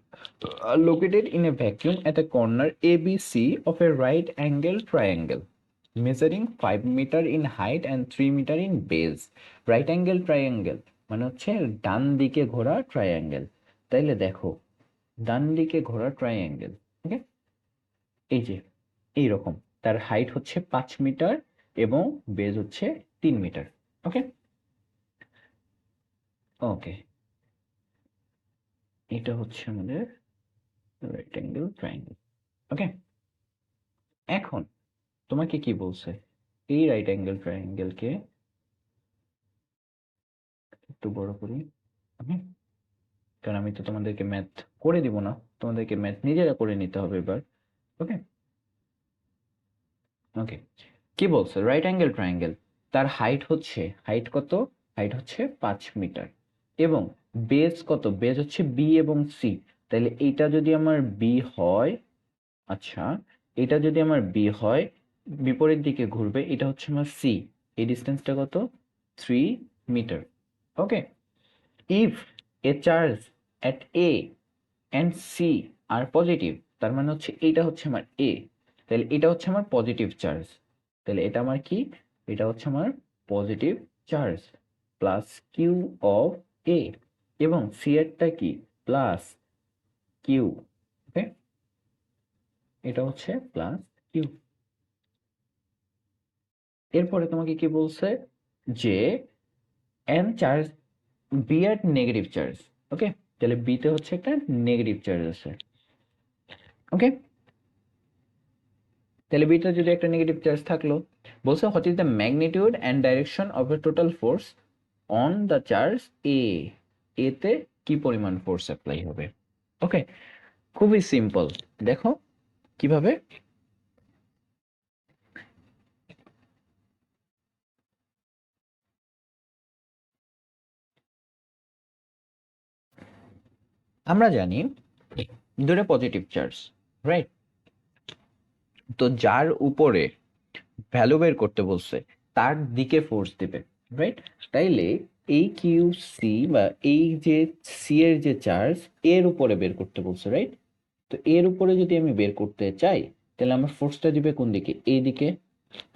located in a vacuum at a corner ABC of a right angle triangle measuring 5 meter in height and 3 meter in base. Right angle triangle মানে হচ্ছে ডান দিকে ঘোরা ট্রায়াঙ্গেল। তাইলে দেখো ডান দিকে ঘোরা ট্রায়াঙ্গেল, ওকে, এই যে এইরকম, তার হাইট হচ্ছে 5 মিটার এবং বেজ হচ্ছে 3 মিটার। ওকে ওকে, এটা হচ্ছে আমাদের রাইট অ্যাঙ্গেল ট্রায়াঙ্গেল। ওকে, এখন তোমাকে কি বলছে? এই রাইট অ্যাঙ্গেল ট্রায়াঙ্গেলকে একটু বড় করি আমি, কারণ আমি তো তোমাদেরকে ম্যাথ করে দিব না, তোমাদেরকে ম্যাথ নিজেরা করে নিতে হবে এবার। ওকে ওকে, কি বলছে? রাইট অ্যাঙ্গেল ট্রায়াঙ্গেল, তার হাইট কত? হাইট হচ্ছে 5 মিটার এবং বেজ কত? বেজ হচ্ছে বি এবং সি। তাহলে এটা যদি আমার বি হয়, আচ্ছা, এটা যদি আমার বি হয়, বিপরীত দিকে ঘুরবে, এটা হচ্ছে আমার সি। এই ডিস্টেন্সটা কত? 3 metre. Okay, if a charge at A and C are positive, তার মানে হচ্ছে এইটা হচ্ছে আমার এ, তাহলে এটা হচ্ছে আমার পজিটিভ চার্জ। তাহলে এটা আমার কি? এটা হচ্ছে আমার positive charge plus Q of A, এবং সি এরটা কি? Plus Q. ওকে, এটা হচ্ছে প্লাস কিউ। এরপরে তোমাকে কি বলছে? যে এন চার্জ বি এর নেগেটিভ চার্জ। ওকে, তাহলে বিতে হচ্ছে একটা নেগেটিভ চার্জ আছে। ওকে, তাহলে বিটা যদি একটা নেগেটিভ চার্জ থাকলো, বলছে what is the magnitude and direction of a total force on the charge A. এতে কি পরিমাণ ফোর্স অ্যাপ্লাই হবে? ওকে, খুবই সিম্পল। দেখো কিভাবে। আমরা জানি দুটো পজিটিভ চার্জ, রাইট? তো যার উপরে ভ্যালু বের করতে বলছে তার দিকে ফোর্স দিবে, রাইট? তাইলে এই কিউ সি বা এই যে সি এর যে চার্জ এর উপরে বের করতে বলছে, রাইট? তো এর উপরে যদি আমি বের করতে চাই, তাহলে আমার ফোর্সটা দিবে কোন দিকে? এই দিকে,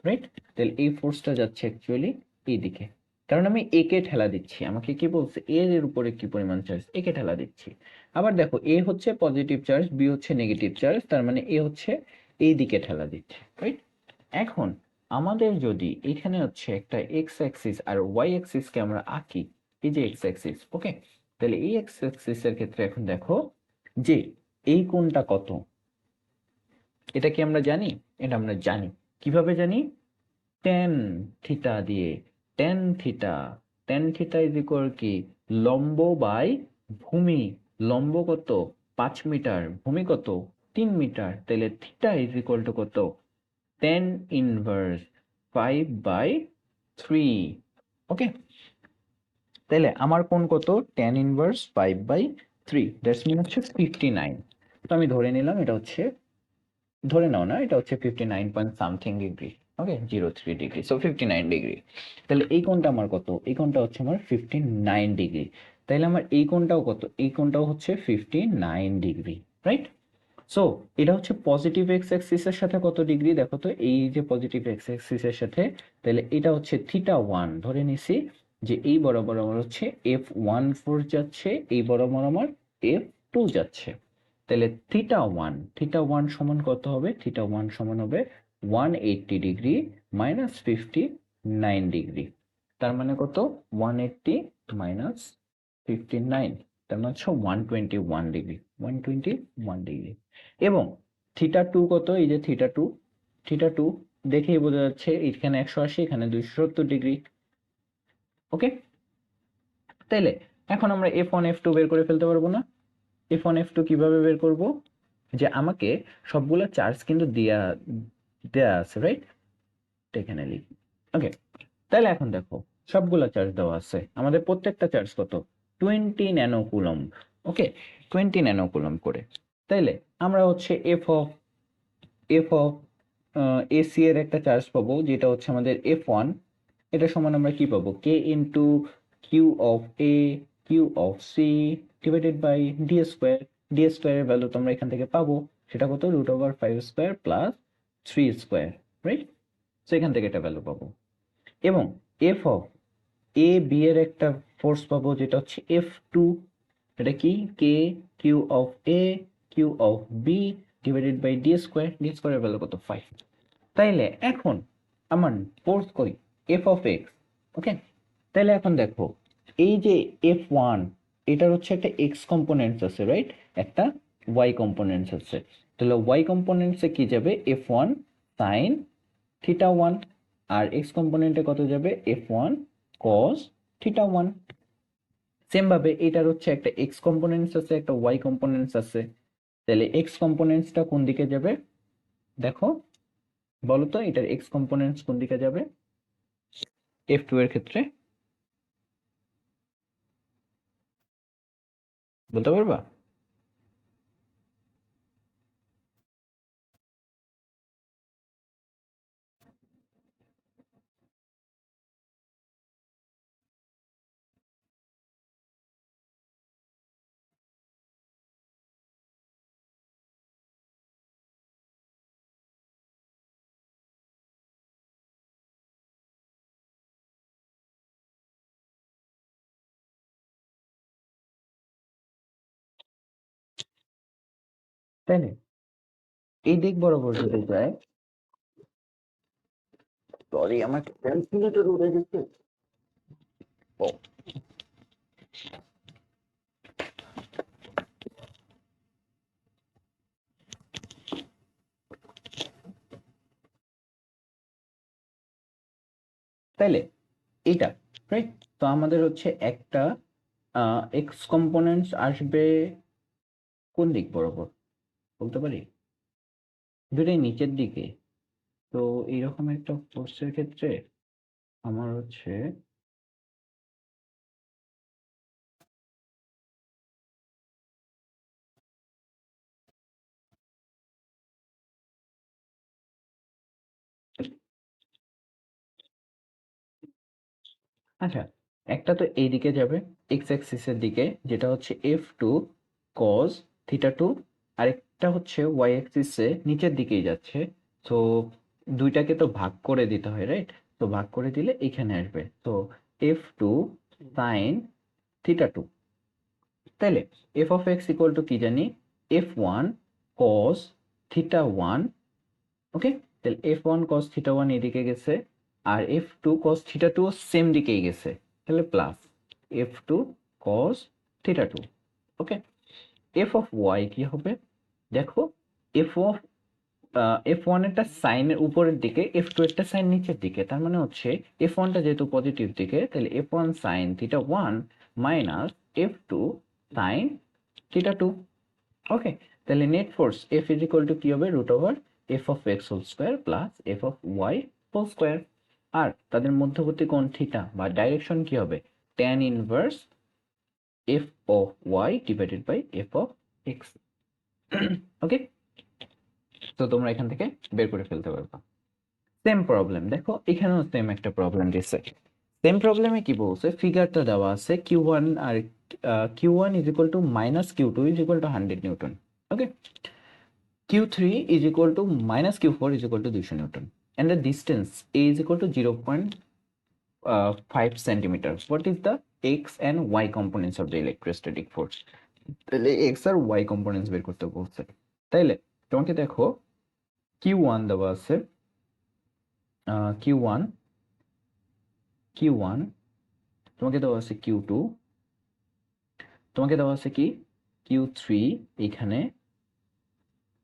রাইট? তাহলে এই ফোর্সটা যাচ্ছে অ্যাকচুয়ালি এই দিকে, কারণ আমি একে ঠেলা দিচ্ছি। আমাকে কি বলছে? এর উপরে কি পরিমাণ চার্জ? একে ঠেলা দিচ্ছি। আবার দেখো এ হচ্ছে পজিটিভ চার্জ, বি হচ্ছে নেগেটিভ চার্জ, তার মানে এ হচ্ছে এই দিকে ঠেলা দিচ্ছে, রাইট? এখন আমাদের যদি এখানে হচ্ছে একটা এক্স অ্যাক্সিস আর ওয়াই অ্যাক্সিসকে আমরা আঁকি, এই যে এক্স অ্যাক্সিস, ওকে, তাহলে এই এক্স অ্যাক্সিসের ক্ষেত্রে এখন দেখো যে এই কোণটা কত, এটা কি আমরা জানি? এটা আমরা জানি। কিভাবে জানি? ট্যান থিটা দিয়ে। Tan theta, tan theta is equal কি? লম্ব বাই ভূমি। লম্ব কত? 5 মিটার, ভূমি কত? 3 মিটার, তাহলে থিটা ইজ ইকুয়াল টু কত? Tan inverse 5/3। ওকে, তাহলে আমার কোণ কত, tan ইনভার্স 5/3, দ্যাটস মিন হচ্ছে 59। তো আমি ধরে নিলাম এটা হচ্ছে, ধরে নাও না, এটা হচ্ছে 59 পয়েন্ট সামথিং ডিগ্রি। ওকে, 03 ডিগ্রি, সো 59 ডিগ্রি। তাহলে এই কোণটা আমার কত, এই কোণটা হচ্ছে আমার 59 ডিগ্রি। তাহলে আমার এই কোণটাও কত, এই কোণটাও হচ্ছে 59 ডিগ্রি, রাইট? সো এটা হচ্ছে পজিটিভ এক্স অ্যাক্সিসের সাথে কত ডিগ্রি দেখো তো, এই যে পজিটিভ এক্স অ্যাক্সিসের সাথে, তাহলে এটা হচ্ছে θ1 ধরে নিছি, যে এই বরাবর আমার হচ্ছে f1 যাচ্ছে, এই বরাবর আমার f2 যাচ্ছে। তাহলে θ1 সমান কত হবে, θ1 সমান হবে 180 ডিগ্রি মাইনাস 59 ডিগ্রি। তার মানে কত, 180 মাইনাস 59, তার মানে হচ্ছে 121 ডিগ্রি, 121 ডিগ্রি। এবং θ2 কত, এই যে θ2 দেখেই বোঝা যাচ্ছে, এখানে 180, এখানে 270 ডিগ্রি। ওকে, তাইলে এখন আমরা f1 f2 বের করে ফেলতে পারবো না? f1 f2 কিভাবে বের করব, যে আমাকে সবগুলা চার্জ কিন্তু দেয়া আছে, রাইট? এখানে লিখি। ওকে, তাহলে এখন দেখো সবগুলা চার্জ দেওয়া আছে, আমাদের প্রত্যেকটা চার্জ কত, 20 ন্যানো কুলম্ব। ওকে, 20 ন্যানো কুলম্ব করে। তাইলে আমরা হচ্ছে এফ অফ এসি এর একটা চার্জ পাবো, যেটা হচ্ছে আমাদের f1, এটা সমান আমরা কি পাবো, k into Q of A Q of C divided by D square. D স্কোয়ারের ভ্যালু তোমরা এখান থেকে পাবো, সেটা কত, √5² প্লাস 3², রাইট? সো এখান থেকে একটা ভ্যালু পাবো। এবং এফ অফ এ বি এর একটা ফোর্স পাবো, যেটা হচ্ছে f2, এটা কি, K Q of A Q of B divided by D স্কোয়ারের ভ্যালু কত, 5। তাইলে এখন আমার ফোর্স কই, f(x), ওকে। তাইলে এখন দেখো, এই যে f1, এটার হচ্ছে একটা x কম্পোনেন্টস আছে, রাইট? একটা y কম্পোনেন্টস আছে। তাহলে y কম্পোনেন্টসে কি যাবে, f1 sin θ1, আর x কম্পোনেন্টে কত যাবে, f1 cos θ1। সেম ভাবে এটার হচ্ছে একটা x কম্পোনেন্টস আছে, একটা y কম্পোনেন্টস আছে। তাহলে x কম্পোনেন্টসটা কোন দিকে যাবে দেখো, বলো তো, এটার x কম্পোনেন্টস কোন দিকে যাবে f2 এর ক্ষেত্রে, বলতে পারবা? তাই না? এই দিক বরাবর যদি যায়, সরি আমার ক্যালকুলেটর উড়ে গেছে। ও, তাইলে এইটা, রাইট? তো আমাদের হচ্ছে একটা এক্স কম্পোনেন্টস আসবে কোন দিক বরাবর, বলতে পারি? দুটাই নিচের দিকে। তো এইরকম একটা ফোর্সের ক্ষেত্রে আমার হচ্ছে, আচ্ছা, একটা তো এই দিকে যাবে এক্স অ্যাক্সিসের দিকে, যেটা হচ্ছে f2 cos θ2, আরেকটা হচ্ছে ওয়াই অ্যাক্সিসে নিচের দিকেই যাচ্ছে। তো দুইটাকে তো ভাগ করে দিতে হয়, রাইট? তো ভাগ করে দিলে এখানে আসবে, তো f2 sin θ2। তাইলে f of x equal to কি জানি, f1 cos θ1। ওকে, তাহলে f1 cos θ1 এদিকে গেছে, আর f2 cos θ2 সেম দিকেই গেছে, তাহলে plus f2 cos θ2। Okay, f of y কি হবে দেখো, f of f1 এরটা সাইনের উপরের দিকে, f2 এরটা সাইন নিচের দিকে, তার মানে হচ্ছে f1 টা যেহেতু পজিটিভ দিকে, তাহলে f1 sin θ1 minus f2 sin θ2। Okay, তাহলে net force F is equal to কি হবে, √f of x whole square plus f of y whole square. আর তাদের মধ্যবর্তী কোণ থিটা বা ডাইরেকশন কি হবে, tan inverse f of y divided by f of x। Okay, তো তোমরা এখান থেকে বের করে ফেলতে পারবা। সেম প্রবলেম দেখো, এখানেও সেম একটা প্রবলেম দিচ্ছে। সেম প্রবলেমে কি বলছে, ফিগারটা দেওয়া আছে Q1 আর Q1 is equal to minus Q2 is equal to 100 newton. Okay, Q3 is equal to minus Q4 is equal to 200 Newton, and the distance A is equal to 0.5 centimeters. What is the X and Y components of the electrostatic force? তাহলে X আর Y components বের করতে বলছে। তাইলে তোমাকে দেখো Q1 দেওয়া আছে, Q1 Q1 তোমাকে দেওয়া আছে Q2, তোমাকে দেওয়া আছে কি Q3 এখানে,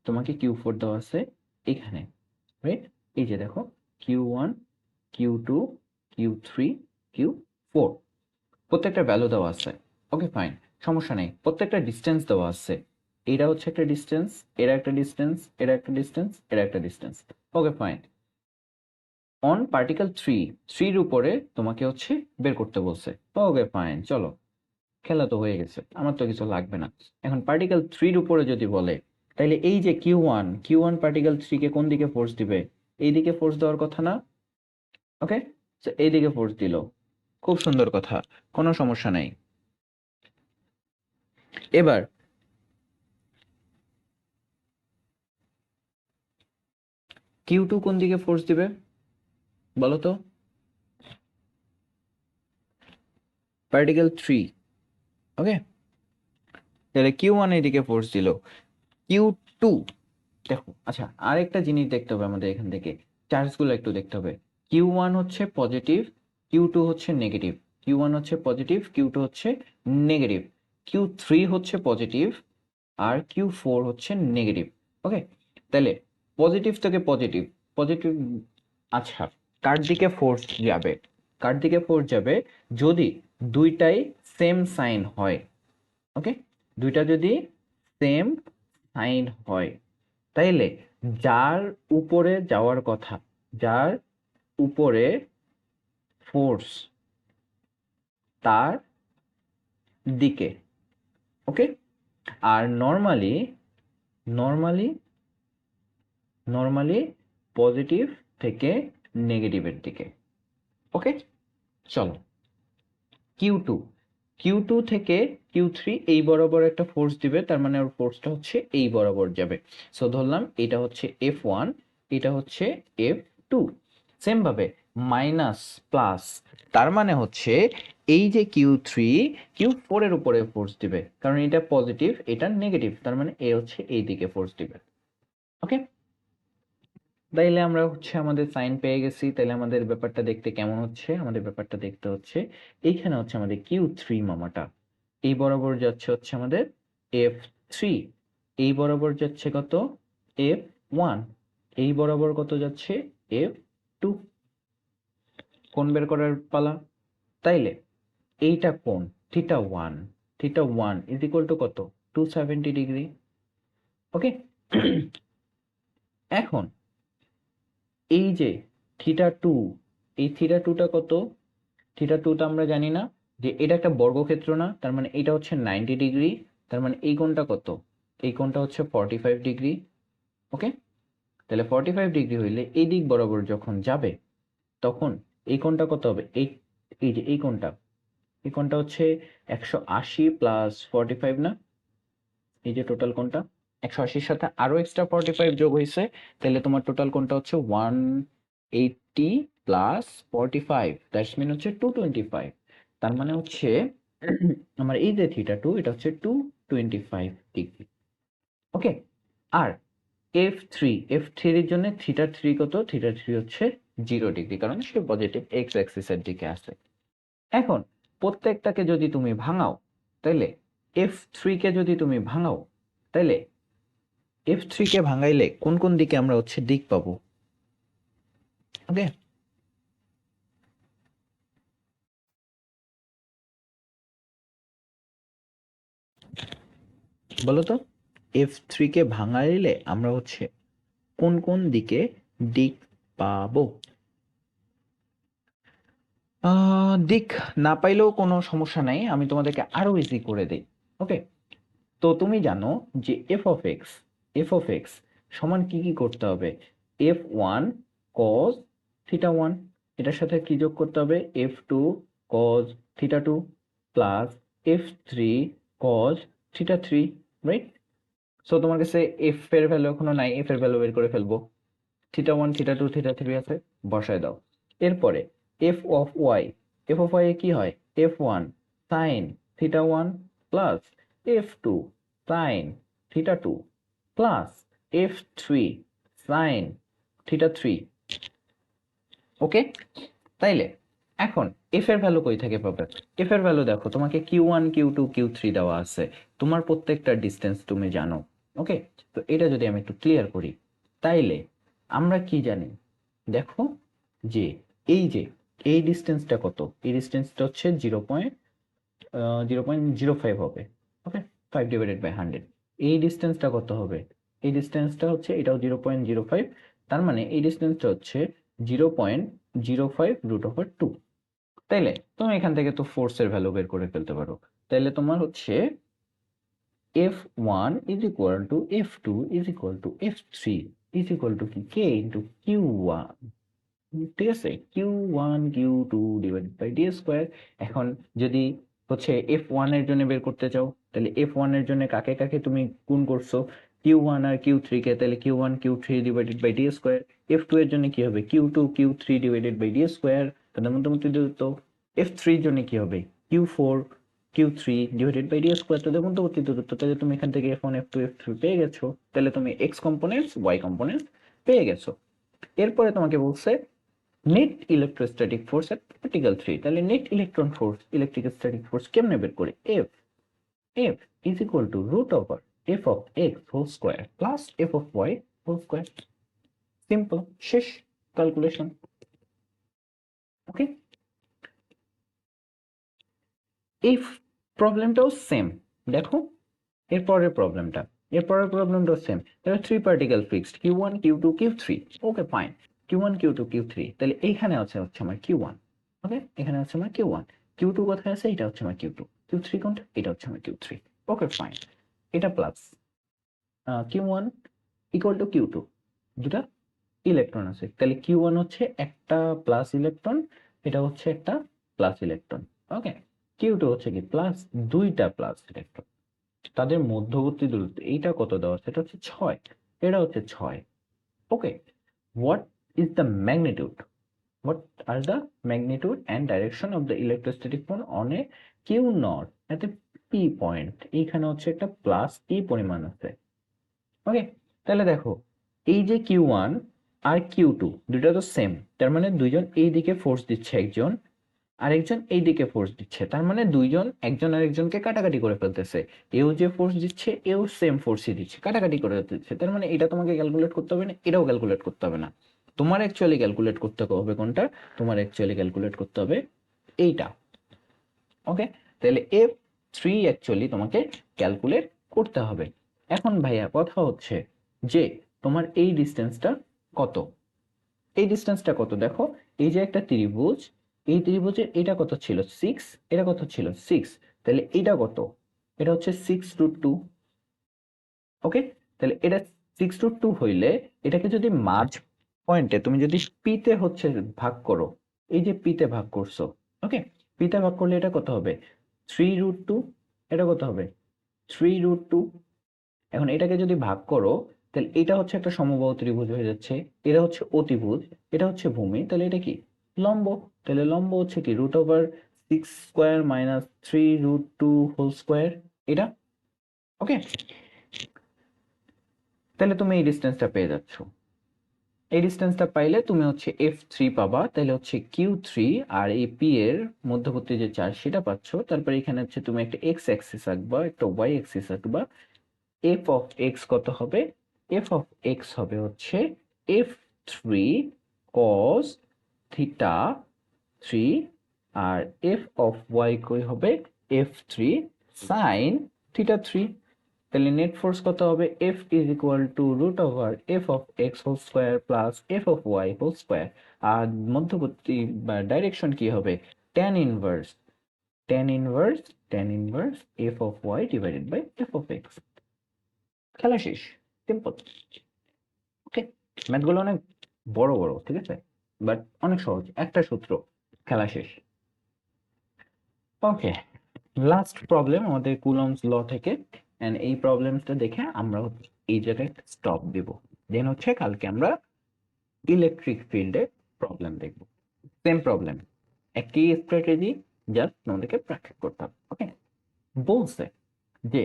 তোমাকে Q4 দেওয়া আছে এখানে, রাইট? এই যে দেখো Q1 Q2 Q3 Q4 প্রত্যেকটা ভ্যালু দেওয়া আছে। ওকে ফাইন, সমস্যা নেই, প্রত্যেকটা ডিস্টেন্স দেওয়া আছে। এটা হচ্ছে একটা ডিস্টেন্স, এরা একটা ডিস্টেন্স, এরা একটা ডিস্টেন্স, এরা একটা distance. Okay fine, on particle 3 উপরে তোমাকে হচ্ছে বের করতে বলছে। ওকে ফাইন, চলো খেলা তো হয়ে গেছে, আমার তো কিছু লাগবে না। এখন পার্টিকেল 3 উপরে যদি বলে, তাহলে এই যে Q1 পার্টিকেল 3 কে কোন দিকে ফোর্স দিবে? এই দিকে ফোর্স দেওয়ার কথা না? ওকে, তো এই দিকে ফোর্স দিল, খুব সুন্দর কথা, কোনো সমস্যা নাই। এবার Q2 কোন দিকে ফোর্স দিবে বলো তো? পার্টিকেল 3। ওকে, তাহলে Q1 এদিকে ফোর্স দিল, Q2 দেখো, আচ্ছা আরেকটা জিনিস দেখতে হবে আমাদের, এখান থেকে চার্জগুলো একটু দেখতে হবে। Q1 হচ্ছে পজিটিভ, Q2 হচ্ছে নেগেটিভ। Q1 হচ্ছে পজিটিভ, Q2 হচ্ছে নেগেটিভ। Q3 হচ্ছে পজিটিভ আর Q4 হচ্ছে নেগেটিভ। ওকে, তাহলে পজিটিভ থেকে পজিটিভ, পজিটিভ, আচ্ছা কার দিকে ফোর্স যাবে? কার দিকে ফোর্স যাবে? যদি দুইটাই সেম সাইন হয়। ওকে, দুইটা যদি সেম সাইন হয়, তাইলে যার উপরে যাওয়ার কথা, যার উপরে ফোর্স তার দিকে। ওকে, আর নর্মালি নর্মালি নর্মালি পজিটিভ থেকে নেগেটিভের দিকে। ওকে, চলো কিউ টু থেকে Q3 এই বরাবর একটা ফোর্স দিবে, তার মানে ওর ফোর্সটা হচ্ছে এই বরাবর যাবে। সো ধরলাম এটা হচ্ছে F1, এটা হচ্ছে F2। সেম ভাবে মাইনাস প্লাস, তার মানে হচ্ছে এই যে Q4 এর উপরে ফোর্স দিবে, কারণ এটা পজিটিভ এটা নেগেটিভ, তার মানে এ হচ্ছে এই দিকে ফোর্স দিবে। ওকে, তাইলে আমরা হচ্ছে আমাদের সাইন পেয়ে গেছি। তাইলে আমাদের ব্যাপারটা দেখতে কেমন হচ্ছে? আমাদের ব্যাপারটা দেখতে হচ্ছে এইখানে হচ্ছে আমাদের Q3 মামাটা এই বরাবর যাচ্ছে হচ্ছে আমাদের F3, এই বরাবর যাচ্ছে কত? F1, এই বরাবর কত যাচ্ছে? F2। কোণ বের করার পালা। তাইলে এইটা কোণ θ1, θ1 ইজ ইকুয়াল টু কত? 270 ডিগ্রি। ওকে, এখন এই যে θ2, এই θ2টা কত? θ2টা আমরা জানি না, যে এটা একটা বর্গক্ষেত্র না, তার মানে এটা হচ্ছে 90 ডিগ্রি, তার মানে এই কোণটা কত? এই কোণটা হচ্ছে 45 ডিগ্রি। ওকে, তাহলে 45 ডিগ্রি হইলে এই দিক বরাবর যখন যাবে, তখন এই কোণটা কত হবে? এই যে এই কোণটা হচ্ছে 180 প্লাস 45 না? এই যে টোটাল কোণটা 180-র সাথে আরো এক্সট্রা 45 যোগ হয়েছে, তাহলে তোমার টোটাল কোণটা হচ্ছে 180 প্লাস 45, দ্যাটস মিন হচ্ছে 225। তার মানে হচ্ছে আমার এই যে θ2 এটা হচ্ছে 225 ডিগ্রি। ওকে, আর F3 এর জন্য θ3 কত? θ3 হচ্ছে 0 ডিগ্রি, কারণ সে পজিটিভ এক্স অ্যাক্সিসের দিকে আছে। এখন প্রত্যেকটাকে যদি তুমি ভাঙাও, তাহলে F3 কে যদি তুমি ভাঙাও, তাহলে F3 কে ভাঙাইলে কোন কোন দিকে আমরা হচ্ছে দিক পাবো? ওকে, বলো তো, F3 কে ভাঙাইলে আমরা হচ্ছে কোন কোন দিকে দিক পাবো? দিক না পাইলেও কোনো সমস্যা নাই, আমি তোমাদেরকে আরো ইজি করে দিই। ওকে, তো তুমি জানো যে এফ অফ এক্স সমান কি কি করতে হবে? f1 cos θ1, এটার সাথে কি যোগ করতে হবে? f2 cos θ2 plus f3 cos θ3, right? So তোমার কাছে এফ এর ভ্যালু এখনো নাই, এফ এর ভ্যালু বের করে ফেলবো। θ1 θ2 θ3 আছে, বসায় দাও। এরপরে f অফ ওয়াই এ কি হয়? f1 sin θ1 plus f2 sin θ2 plus f3 sin θ3। Okay, তাইলে এখন এফ এর ভ্যালু কই থেকে পাবে? এফ এর ভ্যালু দেখো, তোমাকে কিউ1 কিউ2 কিউ3 দেওয়া আছে, তোমার প্রত্যেকটা ডিস্টেন্স তুমি জানো। ওকে, তো এটা যদি আমি একটু ক্লিয়ার করি, তাইলে আমরা কি জানি? দেখো যে এই ডিস্টেন্সটা কত? এই ডিস্টেন্সটা হচ্ছে 0.05 হবে। ওকে, 5/100। এই ডিস্টেন্সটা কত হবে? এই ডিস্টেন্সটা হচ্ছে, এটাও 0.05, তার মানে এই ডিস্টেন্সটা হচ্ছে 0.05√2। তাইলে তুমি এখান থেকে তো ফোর্সের ভ্যালু বের করে ফেলতে পারো। তাইলে তোমার হচ্ছে f1 is equal to f2 is equal to f3 is equal to k into q1, ঠিক আছে? q1 q2 divided by D square. এখন যদি হচ্ছে f1 এর জন্য বের করতে চাও, তাহলে f1 এর জন্য কাকে কাকে তুমি গুণ করছো? q1 আর q3 কে, তাহলে q1 q3 divided by D square. f2 এর জন্য কি হবে? q2 q3 divided by D square, তাদের মধ্যে দূরত্ব। f3 এর জন্য কি হবে? q4 q3 divided by D square, তাদের মধ্যবর্তী দূরত্ব। তাহলে তুমি এখান থেকে f1 f2 f3 পেয়ে গেছো। তাহলে তুমি x কম্পোনেন্টস y কম্পোনেন্টস পেয়ে গেছো। এরপরে তোমাকে বলছে net electrostatic force at particle 3। তাহলে net electron force, electrostatic force কেমনে বের করি? F is equal to root over F of X whole square plus F of Y whole square. Simple, শেষ ক্যালকুলেশন। ওকে, এই প্রবলেমটাও সেম। দেখো এরপরের প্রবলেমটাও সেম। তাহলে 3 particle fixed, q1 q2 q3। Okay fine, q1 q2 q3। তাহলে এইখানে হচ্ছে আমার q1। ওকে, এখানে হচ্ছে আমার q1, q2 কোথায় আছে? এটা হচ্ছে আমার q2, q3 কোনটা? এটা হচ্ছে আমার q3। ওকে ফাইন, এটা plus q1 equal to q2, দুটা ইলেকট্রন আছে, তাহলে q1 হচ্ছে একটা প্লাস ইলেকট্রন, এটা হচ্ছে একটা প্লাস ইলেকট্রন। ওকে, q2 হচ্ছে কি? প্লাস দুইটা প্লাস ইলেকট্রন, তাদের মধ্যবর্তী দূরত্ব এইটা কত দেওয়া আছে? এটা হচ্ছে 6, এটা হচ্ছে 6। Okay, what is the magnitude, what are the magnitude and direction of the electrostatic force on a q naught at a p point? এইখানে হচ্ছে একটা প্লাস p পরিমাণ আছে। ওকে, তাহলে দেখো এই যে q1 আর q2 দুটো তো সেম, তার মানে দুইজন এই দিকে ফোর্স দিচ্ছে, একজন আরেকজন এই দিকে ফোর্স দিচ্ছে, তার মানে দুইজন একজন আরেকজনকে কাটাকাটি করে ফেলতেছে। এও যে ফোর্স দিচ্ছে, এও সেম ফোর্সই দিচ্ছে, কাটাকাটি করে দিচ্ছে। তার মানে এটা তোমাকে ক্যালকুলেট করতে হবে না, এটাও ক্যালকুলেট করতে হবে না। তোমার অ্যাকচুয়ালি ক্যালকুলেট করতে হবে কোনটা? তোমার অ্যাকচুয়ালি ক্যালকুলেট করতে হবে এইটা। ওকে, তাহলে f3 অ্যাকচুয়ালি তোমাকে ক্যালকুলেট করতে হবে। এখন ভাইয়া কথা হচ্ছে যে তোমার এই ডিস্টেন্সটা কত? এই ডিস্টেন্সটা কত? দেখো এই যে একটা ত্রিভুজ, এই ত্রিভুজের এটা কত ছিল? 6, এটা কত ছিল? 6। তাহলে এটা কত? এটা হচ্ছে 6√2। ওকে, তাহলে এটা 6√2 হইলে এটাকে যদি মাঝ পয়েন্টে তুমি যদি পিতে হচ্ছে ভাগ করো, এই যে পিতে ভাগ করছো, ওকে, পিতে ভাগ করলে এটা কত হবে? 3√2। এটা কত হবে? 3√2। এখন এটাকে যদি ভাগ করো, তাহলে এটা হচ্ছে একটা সমবাহু ত্রিভুজ হয়ে যাচ্ছে, এটা হচ্ছে অতিভুজ, এটা হচ্ছে ভূমি, তাহলে এটা কি? লম্ব। তাহলে লম্ব হচ্ছে কি? √6² মাইনাস 3√2 হোল স্কোয়ার, এটা। ওকে, তাহলে তুমি এই ডিস্টেন্সটা পেয়ে যাচ্ছ। এই ডিস্টেন্সটা পাইলে তুমি হচ্ছে f3 পাবা, তাহলে হচ্ছে q3 আর এই p এর মধ্যবর্তী যে চার্জ সেটা পাচ্ছ। তারপরে এখানে হচ্ছে তুমি একটা x অ্যাক্সিস আঁকবা, একটা y অ্যাক্সিস আঁকবা। f অফ x কত হবে? f অফ x হবে হচ্ছে f3 cos থিটা 3, আর f অফ y কই হবে? f3 sin theta 3। তাহলে নেট ফোর্স কত হবে? F is equal to root over F of X whole square plus F of Y whole square. আর মধ্যবর্তী বা ডাইরেকশন কি হবে? Tan inverse tan inverse f of y divided by f of x। খেলা শেষ, সিম্পল। ওকে, ম্যাথগুলো অনেক বড় বড়, ঠিক আছে, বাট অনেক সহজ, একটা সূত্র, খেলা শেষ। ওকে, লাস্ট প্রবলেম আমাদের কুলম্বস ল থেকে, এন্ড এই প্রবলেমসটা দেখে আমরা এই জায়গায় স্টপ দেব, দেন হচ্ছে কালকে আমরা ইলেকট্রিক ফিল্ডের প্রবলেম দেখব। সেম প্রবলেম, একই স্ট্র্যাটেজি, জাস্ট তোমাদেরকে প্র্যাকটিস করতে হবে। ওকে, বলছে যে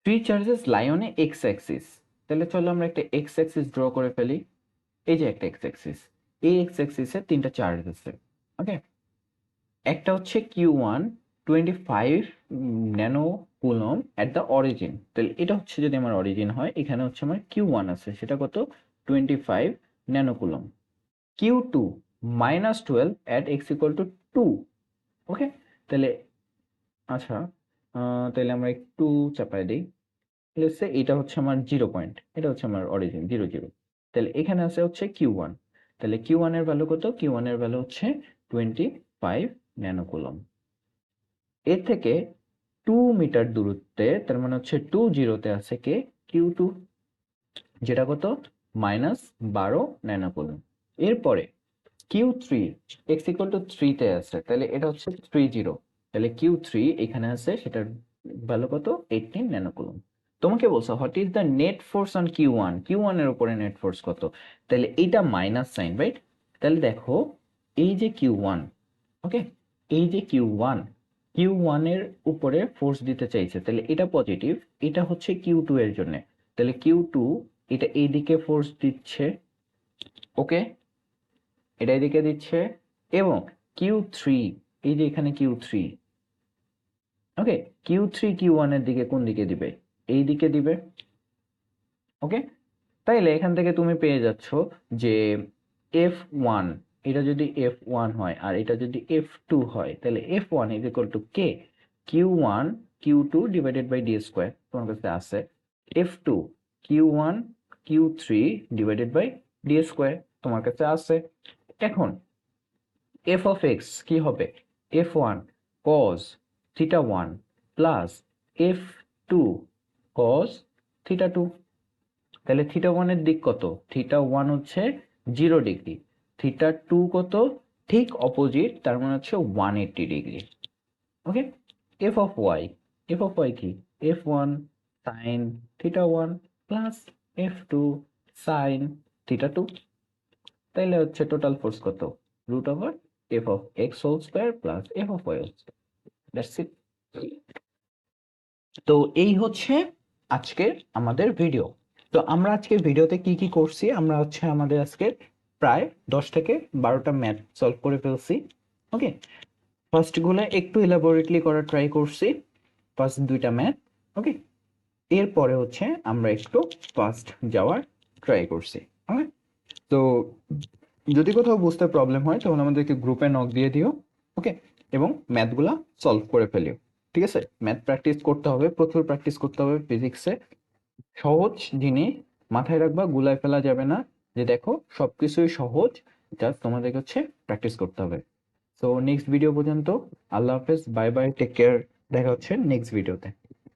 three charges lie on a x Axis. তাহলে চলো আমরা একটা এক্স অ্যাক্সিস ড্র করে ফেলি। এই যে একটা এক্স অ্যাক্সিস, এই এক্স অ্যাক্সিসে তিনটা চার্জ আছে। ওকে, একটা হচ্ছে Q1 25 nano coulomb at the origin. তাহলে এটা হচ্ছে যদি আমার অরিজিন হয়, এখানে হচ্ছে আমার Q1 আছে, সেটা কত? 25 nano coulomb. Q2 -12 at x equal to 2। ওকে, তাহলে আচ্ছা, তাহলে আমরা একটু চাপাই দিই। লেটস সে এটা হচ্ছে আমার 0 পয়েন্ট, এটা হচ্ছে আমার অরিজিন 0 0। তাহলে এখানে আছে হচ্ছে Q1। তাহলে Q1 এর ভ্যালু কত? Q1 এর ভ্যালু হচ্ছে 25 ন্যানো কুলম। এর থেকে 2 মিটার দূরত্বে, তার মানে হচ্ছে 2 0-তে আছে কে? Q2, যেটা কত? -12 ন্যানো কুলম। এরপরে Q3 x ইকুয়াল টু 3-তে আছে, তাহলে এটা হচ্ছে 30। তাহলে Q3 এখানে আছে, সেটার ভ্যালু কত? 18 ন্যানো কুলম। তোমাকে বলছো what is the net force on Q1, Q1 এর উপরে নেট ফোর্স কত? তাহলে এইটা মাইনাস সাইন, রাইট? তাহলে দেখো, এই যে Q1, ওকে, এই যে Q1 এর উপরে ফোর্স দিতে চাইছে, তাহলে এটা পজিটিভ, এটা হচ্ছে Q2 এর জন্য। তাহলে Q2 এটা এইদিকে ফোর্স দিচ্ছে, ওকে, এটা এদিকে দিচ্ছে, এবং Q3, এই যে এখানে Q3, ওকে, Q3 Q1 এর দিকে কোন দিকে দিবে? এই দিকে দিবে। ওকে, তাইলে এখান থেকে তুমি পেয়ে যাচ্ছ যে F1, এটা যদি F1 হয় আর এটা যদি F2 হয়, তাহলে F1 is equal to K? Q1 Q2 divided by D square, তোমার কাছে আছে। F2 Q1 Q3 divided by D square, তোমার কাছে আছে। এখন f of x কি হবে? f1 cos theta 1 plus f2 cos theta 2। তাহলে থিটা 1 এর দিক কত? থিটা 1 হচ্ছে 0 ডিগ্রি, থিটা 2 কত? ঠিক অপোজিট, তার মানে হচ্ছে 180 degree. Okay, f of y কি? f1 sin theta 1 plus f2 sin theta 2। তাইলে হচ্ছে টোটাল ফোর্স কত? Root over F of X whole square plus F of Y whole square. That's it. তো এই হচ্ছে আজকের আমাদের ভিডিও। তো আমরা আজকে ভিডিওতে কি কি করছি, আমরা হচ্ছে আমাদের আজকে প্রায় 10 থেকে 12টা ম্যাথ সলভ করে ফেলছি। ওকে, ফার্স্ট গুলো একটু ইলাবোরেটলি করার ট্রাই করছি, ফার্স্ট দুইটা ম্যাথ। ওকে, এরপরে হচ্ছে আমরা একটু ফাস্ট যাওয়ার ট্রাই করছি। ওকে, তো যদি কোথাও বুঝতে প্রবলেম হয় তাহলে আমাদেরকে গ্রুপে নক দিয়ে দিও। ওকে, এবং ম্যাথগুলা সলভ করে ফেলিও। ঠিক আছে, ম্যাথ প্র্যাকটিস করতে হবে, প্রচুর প্র্যাকটিস করতে হবে ফিজিক্সে। সহজ জিনিস মাথায় রাখবা, গুলায় ফেলা যাবে না, যে দেখো সবকিছুই সহজ, জাস্ট তোমাদেরকে হচ্ছে প্র্যাকটিস করতে হবে। তো নেক্সট ভিডিও পর্যন্ত আল্লাহ হাফেজ, বাই বাই, টেক কেয়ার, দেখা হচ্ছে নেক্সট ভিডিওতে।